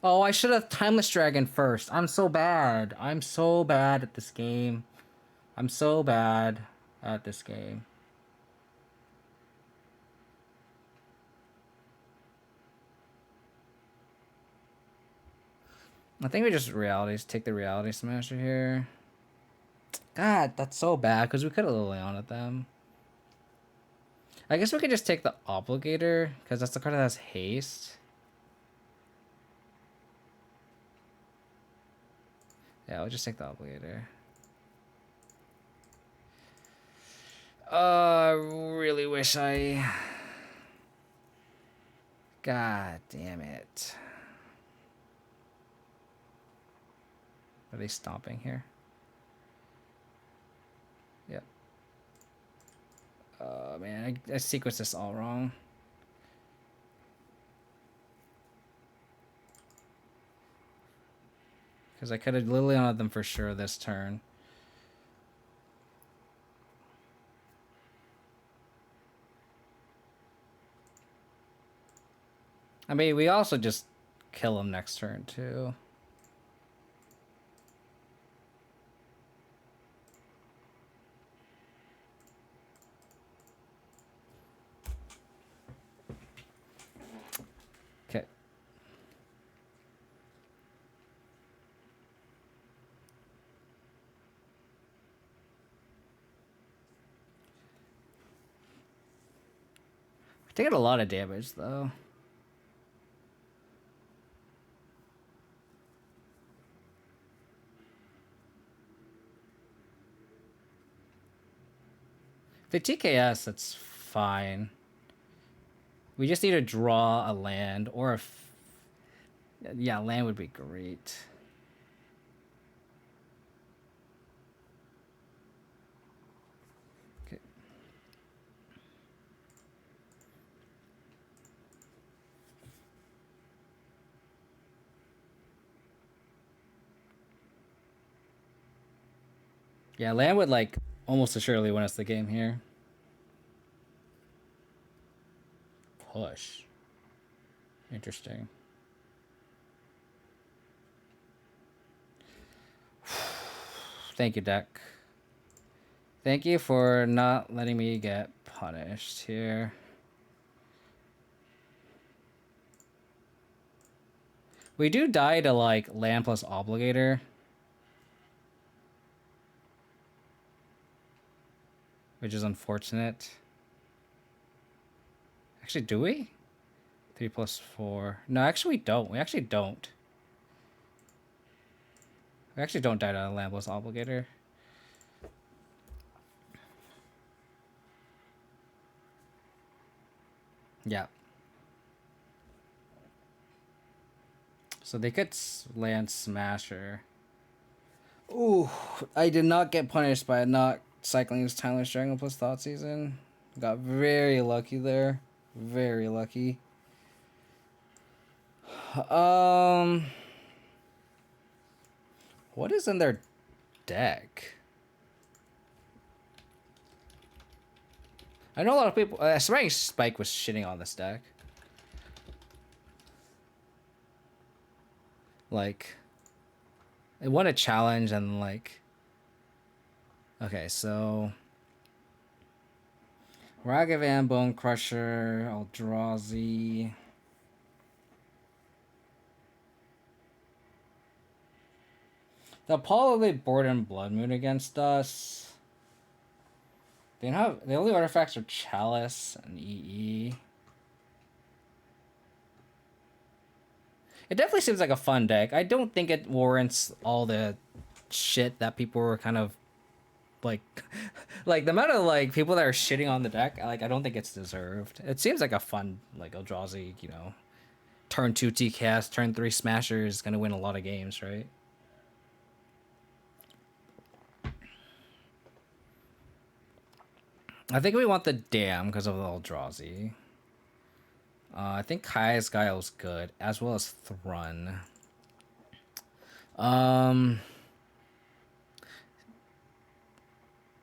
Oh, I should have Timeless Dragon first. I'm so bad. I'm so bad at this game. I'm so bad at this game. I think we just take the Reality Smasher here. God, that's so bad, because we could have Liliana them. I guess we could just take the Obligator, because that's the card that has haste. Yeah, we'll just take the Obligator. I really wish I... God damn it. Are they stomping here? Yep. Oh man, I sequenced this all wrong. Because I could have Liliana them for sure this turn. I mean, we also just kill him next turn too. Okay. We're taking a lot of damage though. The TKS, that's fine. We just need to draw a land or a... yeah, land would be great. Okay. Yeah, land would like almost assuredly win us the game here. Push. Interesting. Thank you, deck. Thank you for not letting me get punished here. We do die to like land plus obligator. Which is unfortunate. Actually, do we? 3 plus 4. No, actually we don't. We actually don't. We actually don't die to a land plus obligator. Yeah. So they could land Smasher. Ooh, I did not get punished by not cycling his Timeless Dragon plus Thought Season. Got very lucky there. Very lucky. What is in their deck? I know a lot of people... Somebody Spike was shitting on this deck. Like... It won a challenge and like... Okay, so... Ragavan, Bone Crusher, Eldrazi... They'll probably board in Blood Moon against us. They don't have... The only artifacts are Chalice and EE. It definitely seems like a fun deck. I don't think it warrants all the shit that people were kind of like like the amount of like people that are shitting on the deck, like I don't think it's deserved. It seems like a fun like Eldrazi, you know, turn 2 TCast, turn 3 Smasher is gonna win a lot of games, right? I think we want the Dam because of the Eldrazi. I think Kai's Guile's good, as well as Thrun.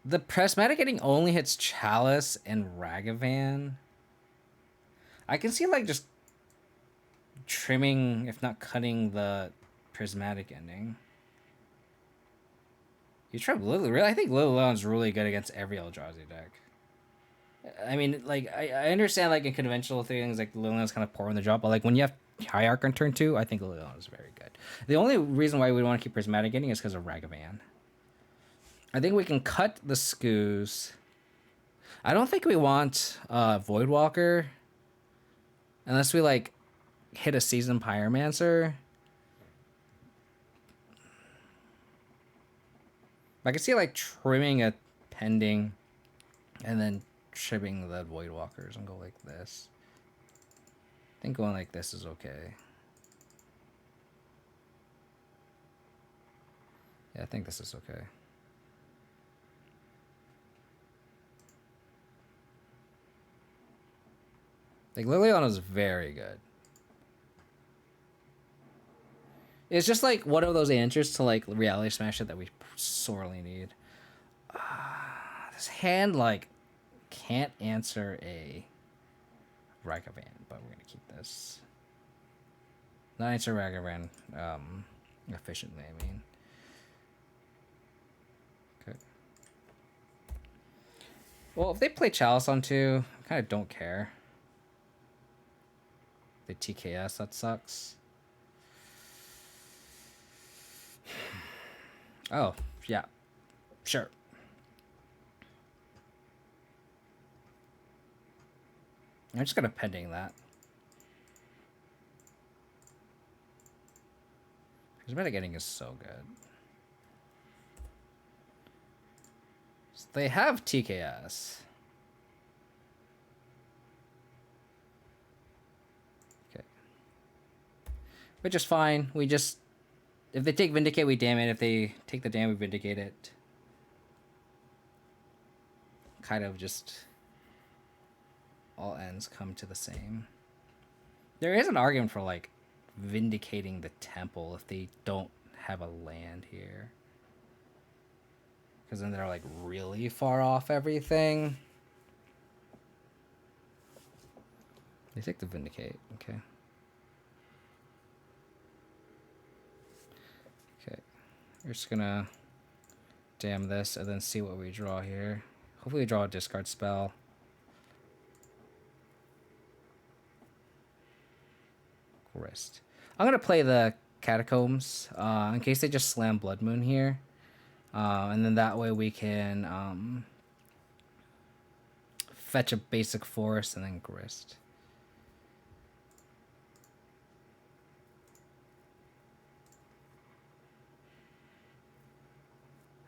The Prismatic Ending only hits Chalice and Ragavan. I can see, like, just trimming, if not cutting, the Prismatic Ending. You try Lily. Really? I think Lily really good against every Eldrazi deck. I mean, like, I understand, like, in conventional things, like, Liliana's kind of poor in the job, but, like, when you have Hierarch on turn 2, I think Liliana is very good. The only reason why we want to keep Prismatic Ending is because of Ragavan. I think we can cut the Skoos. I don't think we want Voidwalker unless we, like, hit a Seasoned Pyromancer. I can see, like, trimming a Pending and then trimming the Voidwalkers and go like this. I think going like this is okay. Yeah, I think this is okay. Like, Liliana's very good. It's just like one of those answers to like Reality Smash it that we sorely need. This hand like can't answer a Ragavan, but we're gonna keep this. Not answer Ragavan efficiently, I mean. Okay. Well, if they play Chalice on 2, I kind of don't care. They TKS, that sucks. Oh, yeah. Sure. I'm just gonna pending that. Because metagaming is so good. So they have TKS. Okay. Which is fine. We just... If they take Vindicate, we damn it. If they take the damn, we Vindicate it. Kind of just... all ends come to the same. There is an argument for, like, vindicating the temple if they don't have a land here. Because then they're, like, really far off everything. They take the Vindicate, okay. Okay. We're just gonna damn this and then see what we draw here. Hopefully we draw a discard spell. Grist. I'm gonna play the Catacombs in case they just slam Blood Moon here, and then that way we can fetch a basic forest and then Grist.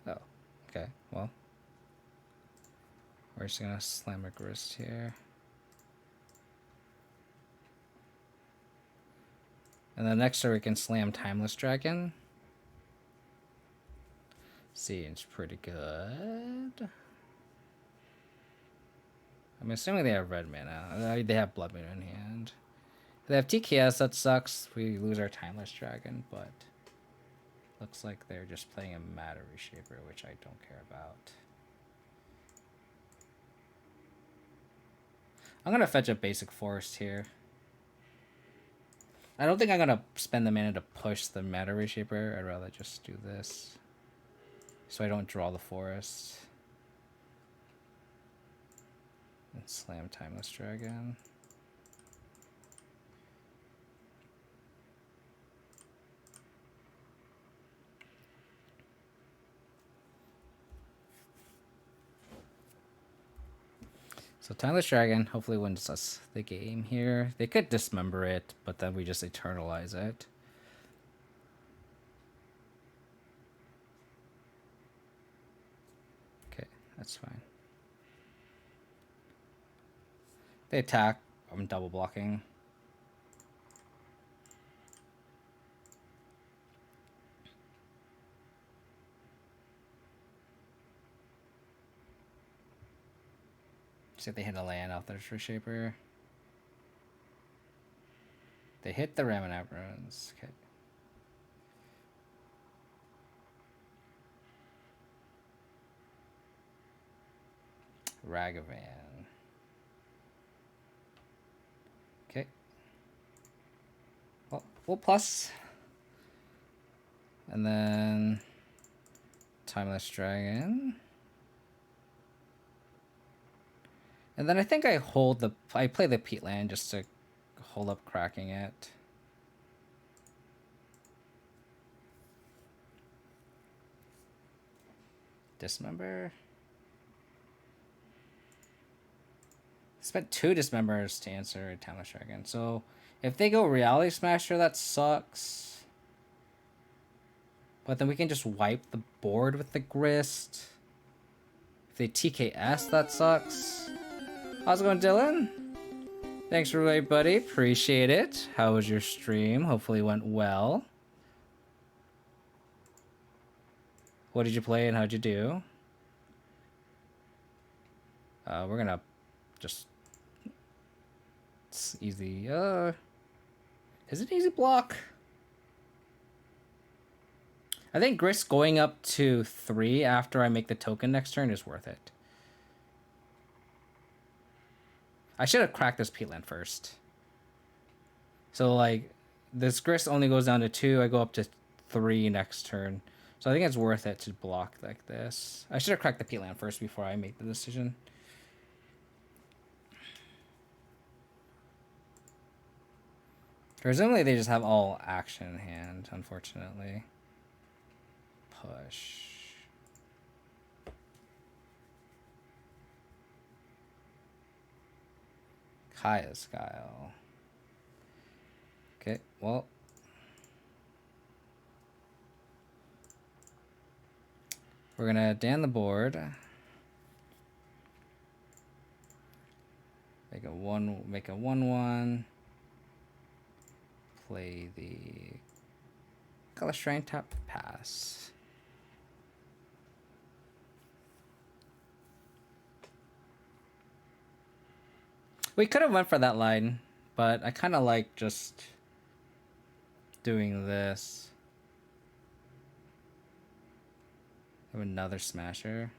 Oh, okay. Well, we're just gonna slam a Grist here. And then next turn we can slam Timeless Dragon. Seems pretty good. I'm assuming they have red mana. They have Blood Moon in hand. If they have TKS, that sucks. We lose our Timeless Dragon, but looks like they're just playing a Matter Reshaper, which I don't care about. I'm gonna fetch a basic forest here. I don't think I'm gonna spend the mana to push the Matter Reshaper. I'd rather just do this, so I don't draw the forest. And slam Timeless Dragon. So Timeless Dragon hopefully wins us the game here. They could dismember it, but then we just eternalize it. Okay, that's fine. They attack. I'm double blocking. See if they hit a land off their Reshaper. They hit the Ramanap Ruins. Okay. Ragavan. Okay. Well, plus. And then Timeless Dragon. And then I think I play the Peatland just to hold up cracking it. Dismember. Spent 2 Dismembers to answer Timeless Dragon. So if they go Reality Smasher, that sucks. But then we can just wipe the board with the Grist. If they TKS, that sucks. How's it going, Dylan? Thanks for late, buddy. Appreciate it. How was your stream? Hopefully it went well. What did you play and how'd you do? We're gonna just... It's easy. Is it easy block? I think Grist going up to 3 after I make the token next turn is worth it. I should have cracked this Peatland first. So, like, this Grist only goes down to 2. I go up to 3 next turn. So I think it's worth it to block like this. I should have cracked the Peatland first before I make the decision. Presumably they just have all action in hand, unfortunately. Push. Kaya's Guile. Okay, well. We're gonna Dan the board. Make a 1/1. Play the Color Shrine, tap, pass. We could have went for that line, but I kind of like just doing this. Have another smasher.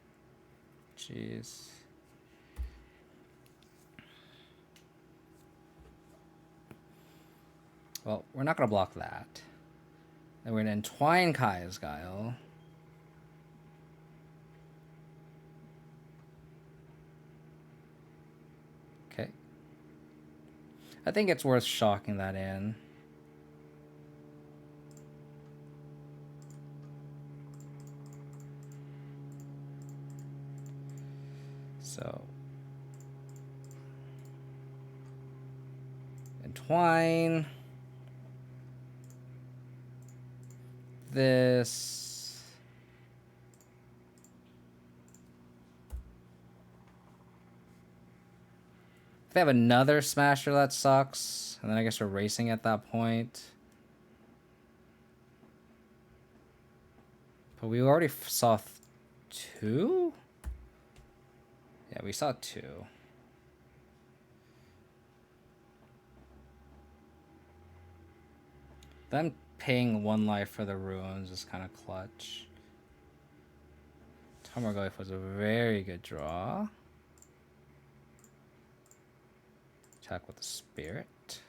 Jeez. Well, we're not gonna block that. And we're gonna entwine Kaya's Guile. Okay. I think it's worth shocking that in. So entwine this. If they have another smasher, that sucks. And then I guess we're racing at that point. But we already saw 2? Yeah, we saw 2. Them paying 1 life for the ruins is kind of clutch. Tarmogoyf was a very good draw. Attack with the spirit.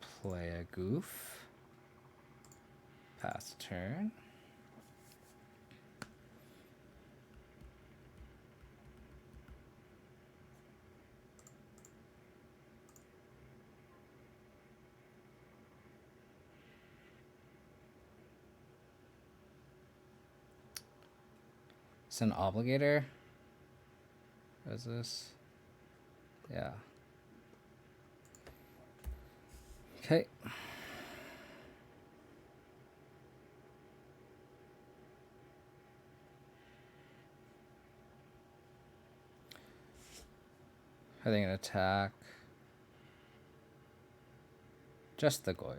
Play a goof. Pass turn. It's an obligator. What is this? Yeah. Okay. I think an attack. Just the Goyf.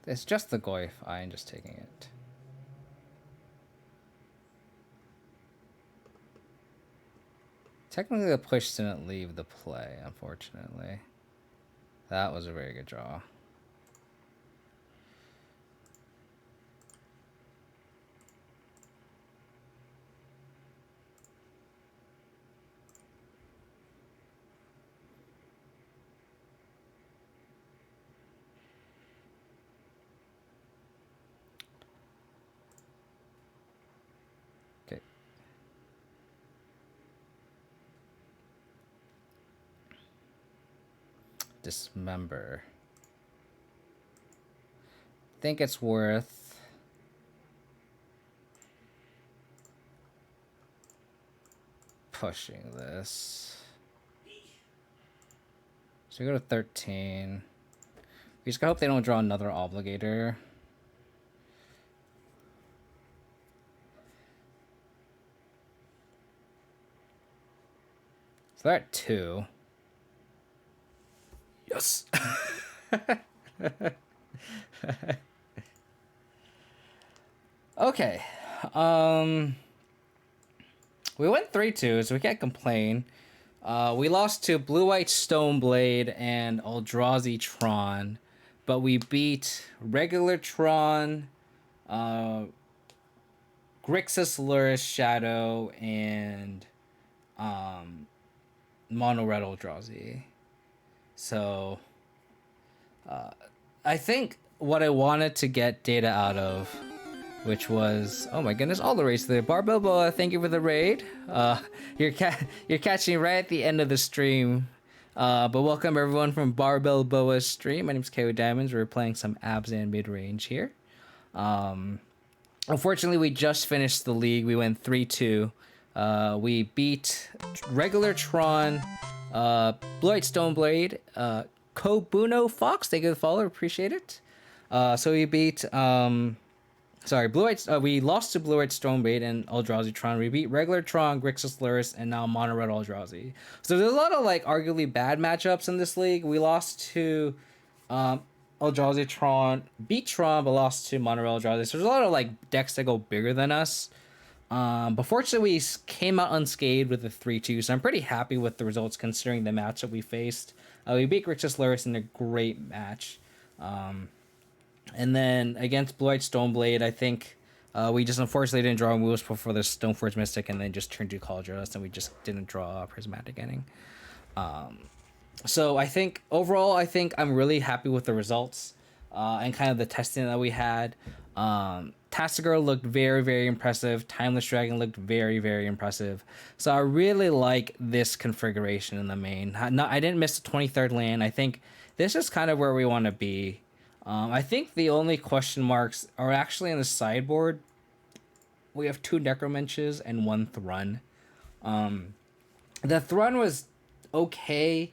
It's just the Goyf. I'm just taking it. Technically, the push didn't leave the play, unfortunately. That was a very good draw. Okay. Dismember. Think it's worth pushing this. So we go to 13. We just gotta hope they don't draw another obligator. So they're at 2. Yes. Okay. We went 3-2, so we can't complain. We lost to Blue-White Stoneblade and Eldrazi Tron, but we beat regular Tron, Grixis, Lurrus, Shadow, and mono red Eldrazi. So I think what I wanted to get data out of, which was, oh my goodness, all the raids there. Barbilboa, thank you for the raid. You're catching right at the end of the stream. But welcome everyone from Barbilboa's stream. My name's KO Diamonds. We're playing some Abzan mid-range here. Unfortunately, we just finished the league. We went 3-2. We beat regular Tron, Blue-White Stoneblade, Kobuno Fox. Thank you for the follow. Appreciate it. So we beat... Blue-White. We lost to Blue-White Stoneblade and Eldrazi Tron. We beat regular Tron, Grixis, Lurrus, and now mono red Eldrazi. So there's a lot of like arguably bad matchups in this league. We lost to Eldrazi Tron, beat Tron, but lost to mono red Eldrazi. So there's a lot of like decks that go bigger than us. But fortunately, we came out unscathed with a 3-2. So I'm pretty happy with the results considering the matchup we faced. We beat Grixis, Lurrus in a great match. And then against Blue-White Stoneblade, I think we just unfortunately didn't draw moves before the Stoneforge Mystic and then just turned to Cauldron, and we just didn't draw a Prismatic Ending. So I think overall, I'm really happy with the results and kind of the testing that we had. Tasigur looked very, very impressive. Timeless Dragon looked very, very impressive. So I really like this configuration in the main. I didn't miss the 23rd land. I think this is kind of where we want to be. I think the only question marks are actually in the sideboard. We have 2 Necromenches and 1 Thrun. The Thrun was okay.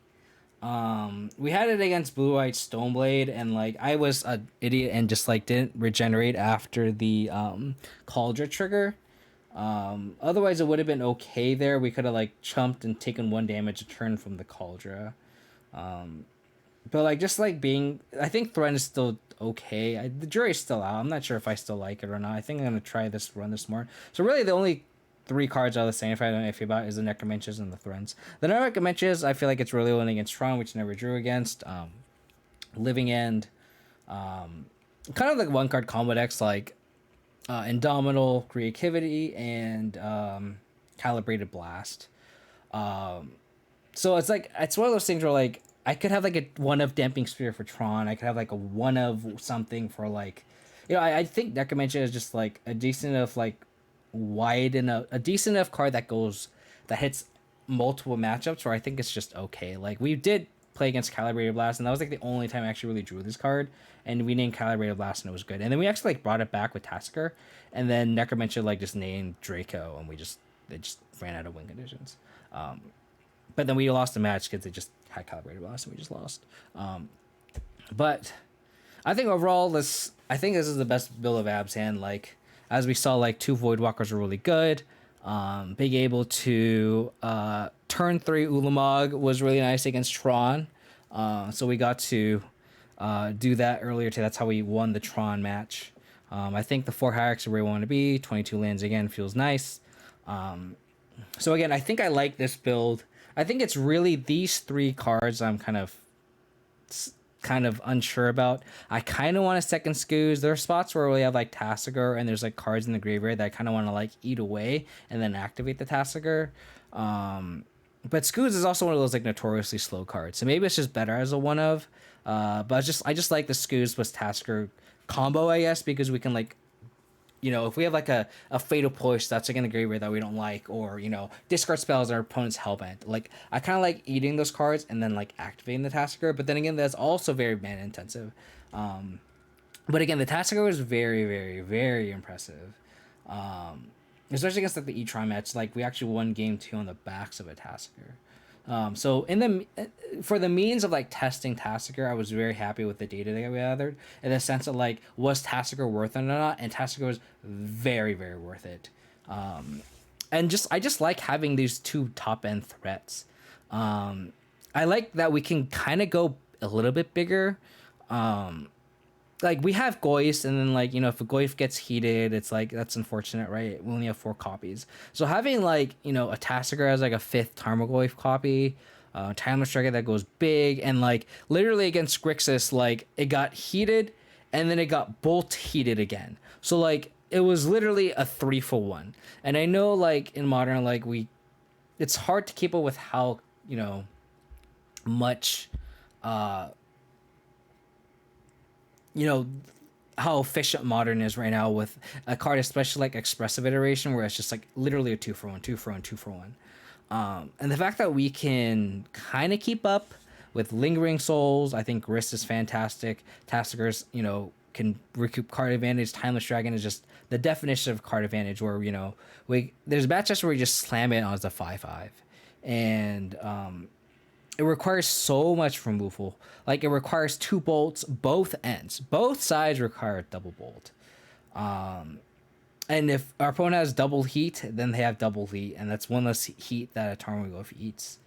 We had it against Blue-White Stoneblade, and like I was an idiot and just like didn't regenerate after the Cauldron trigger. Otherwise, it would have been okay there. We could have like chumped and taken 1 damage a turn from the Cauldron. But like just like being, I think Thrun is still okay. The jury's still out. I'm not sure if I still like it or not. I think I'm gonna try this run this morning. So really, the only 3 cards I was saying if I don't know if about is the Necromenches and the Thruns. The Necromenches, I feel like it's really only against Tron, which never drew against. Living End, kind of like 1-card combo decks like Indomitable Creativity and Calibrated Blast. So it's like it's one of those things where like I could have like a 1 of Damping Spear for Tron. I could have like a 1 of something for like, I think Necromentia is just like a decent enough like wide and a decent enough card that hits multiple matchups where I think it's just okay. Like we did play against Calibrated Blast, and that was like the only time I actually really drew this card, and we named Calibrated Blast and it was good. And then we actually like brought it back with Tasigur, and then Necromentia like just named Draco, and they just ran out of win conditions. But then we lost the match because they just had Calibrated Blast and we just lost. But I think overall this is the best build of Abzan. Like as we saw, like 2 Voidwalkers were really good. Being able to turn 3 Ulamog was really nice against Tron. So we got to do that earlier today. That's how we won the Tron match. I think the 4 Hierarchs are where we want to be. 22 lands again feels nice. So again, I think I like this build. I think it's really these 3 cards I'm kind of unsure about. I kind of want a second Scooz. There are spots where we have like Tasigur and there's like cards in the graveyard that I kind of want to like eat away and then activate the Tasigur. But Scooz is also one of those like notoriously slow cards, so maybe it's just better as a 1 of. But I just like the Scooz plus Tasigur combo, I guess, because we can like, if we have like a Fatal Push that's like in the graveyard that we don't like, or discard spells our opponent's hellbent. Like I kind of like eating those cards and then like activating the Tasigur. But then again, that's also very mana intensive. But again, the Tasigur is very, very, very impressive. Especially against like the E-Tron match. Like we actually won game 2 on the backs of a Tasigur. So for the means of like testing Tasigur, I was very happy with the data that we gathered in the sense of like, was Tasigur worth it or not? And Tasigur was very, very worth it. And I just like having these 2 top end threats. I like that we can kind of go a little bit bigger. Like we have Goyf, and then like if a Goyf gets heated, it's like that's unfortunate, right? We only have 4 copies, so having like a Tasigur as like a 5th Tarmogoyf copy, Timeless Dragon that goes big, and like literally against Grixis, like it got heated, and then it got bolt heated again. So like it was literally a 3-for-1, and I know like in Modern like it's hard to keep up with how you know, much, you know, how efficient Modern is right now with a card, especially like Expressive Iteration, where it's just like literally a 2-for-1, 2-for-1, 2-for-1. And the fact that we can kind of keep up with Lingering Souls, I think Grixis is fantastic. Tasigur's, you know, can recoup card advantage. Timeless Dragon is just the definition of card advantage, where, you know, there's matchups where you just slam it on as a 5/5, and it requires so much removal. Like, it requires 2 bolts, both ends. Both sides require a double bolt. And if our opponent has double heat, then they have double heat, and that's one less heat that a Tron will go if he eats.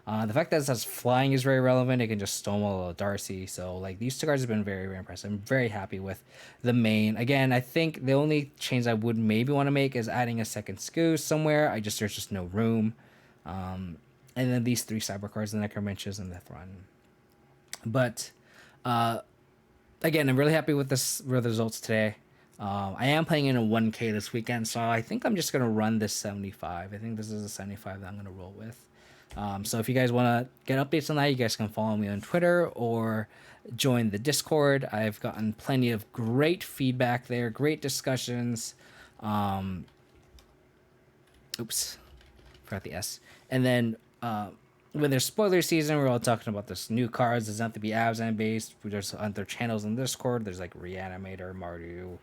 The fact that it says flying is very relevant. It can just stonewall a Darcy. So, like, these 2 cards have been very, very impressive. I'm very happy with the main. Again, I think the only change I would maybe want to make is adding a second Scoos somewhere. There's just no room. And then these 3 cyber cards, the Necromancies and the Thrun. But again, I'm really happy with the results today. I am playing in a 1K this weekend, so I think I'm just going to run this 75. I think this is a 75 that I'm going to roll with. So if you guys want to get updates on that, you guys can follow me on Twitter or join the Discord. I've gotten plenty of great feedback there, great discussions. Oops, forgot the S. And then when there's spoiler season, we're all talking about this new cards. Doesn't have to be Abzan based. There's other channels in Discord. There's like Reanimator, Mardu,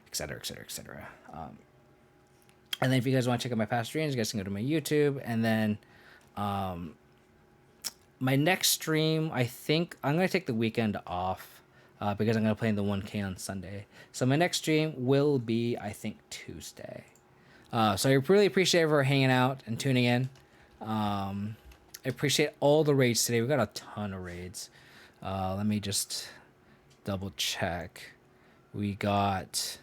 etc., etc., etc. And then if you guys want to check out my past streams, you guys can go to my YouTube. And then my next stream, I think I'm going to take the weekend off because I'm going to play in the 1K on Sunday. So my next stream will be, I think, Tuesday. So I really appreciate everyone hanging out and tuning in. I appreciate all the raids today. We got a ton of raids. Let me just double check. We got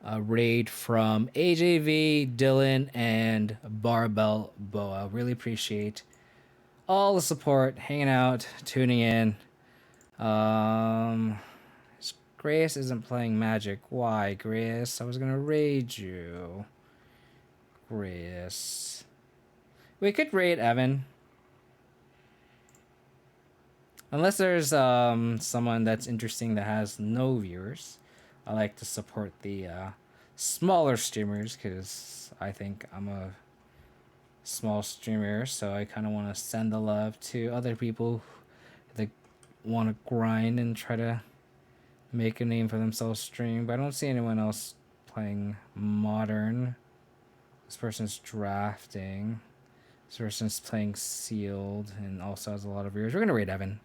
a raid from AJV, Dylan, and Barbell Boa. Really appreciate all the support, hanging out, tuning in. Grace isn't playing Magic. Why, Grace? I was gonna raid you. Grace. We could raid Evan. Unless there's someone that's interesting that has no viewers. I like to support the smaller streamers because I think I'm a small streamer, so I kind of want to send the love to other people that want to grind and try to make a name for themselves stream. But I don't see anyone else playing Modern. This person's drafting. This person's playing Sealed and also has a lot of viewers. We're going to raid Evan.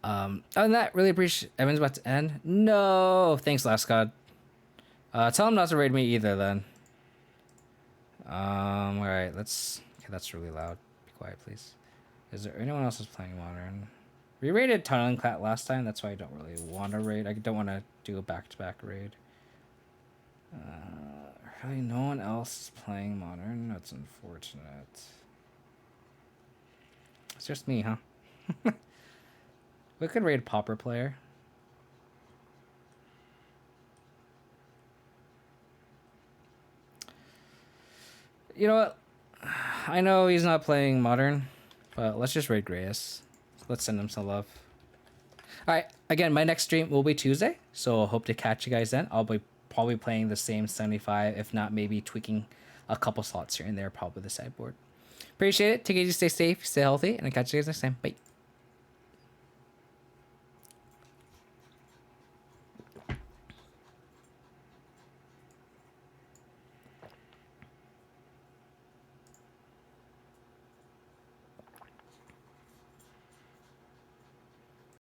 Other than that, really appreciate. Evan's about to end. No, thanks, Last God. Tell him not to raid me either. Then. All right, let's. Okay, that's really loud. Be quiet, please. Is there anyone else who's playing Modern? We raided Tunneling Clat last time. That's why I don't really want to raid. I don't want to do a back-to-back raid. Really, no one else is playing Modern. That's unfortunate. It's just me, huh? We could raid Pauper Player. You know what? I know he's not playing Modern, but let's just raid Grayus. Let's send him some love. Alright, again, my next stream will be Tuesday, so I hope to catch you guys then. I'll be probably playing the same 75, if not maybe tweaking a couple slots here and there, probably the sideboard. Appreciate it. Take it easy, stay safe, stay healthy, and I'll catch you guys next time. Bye.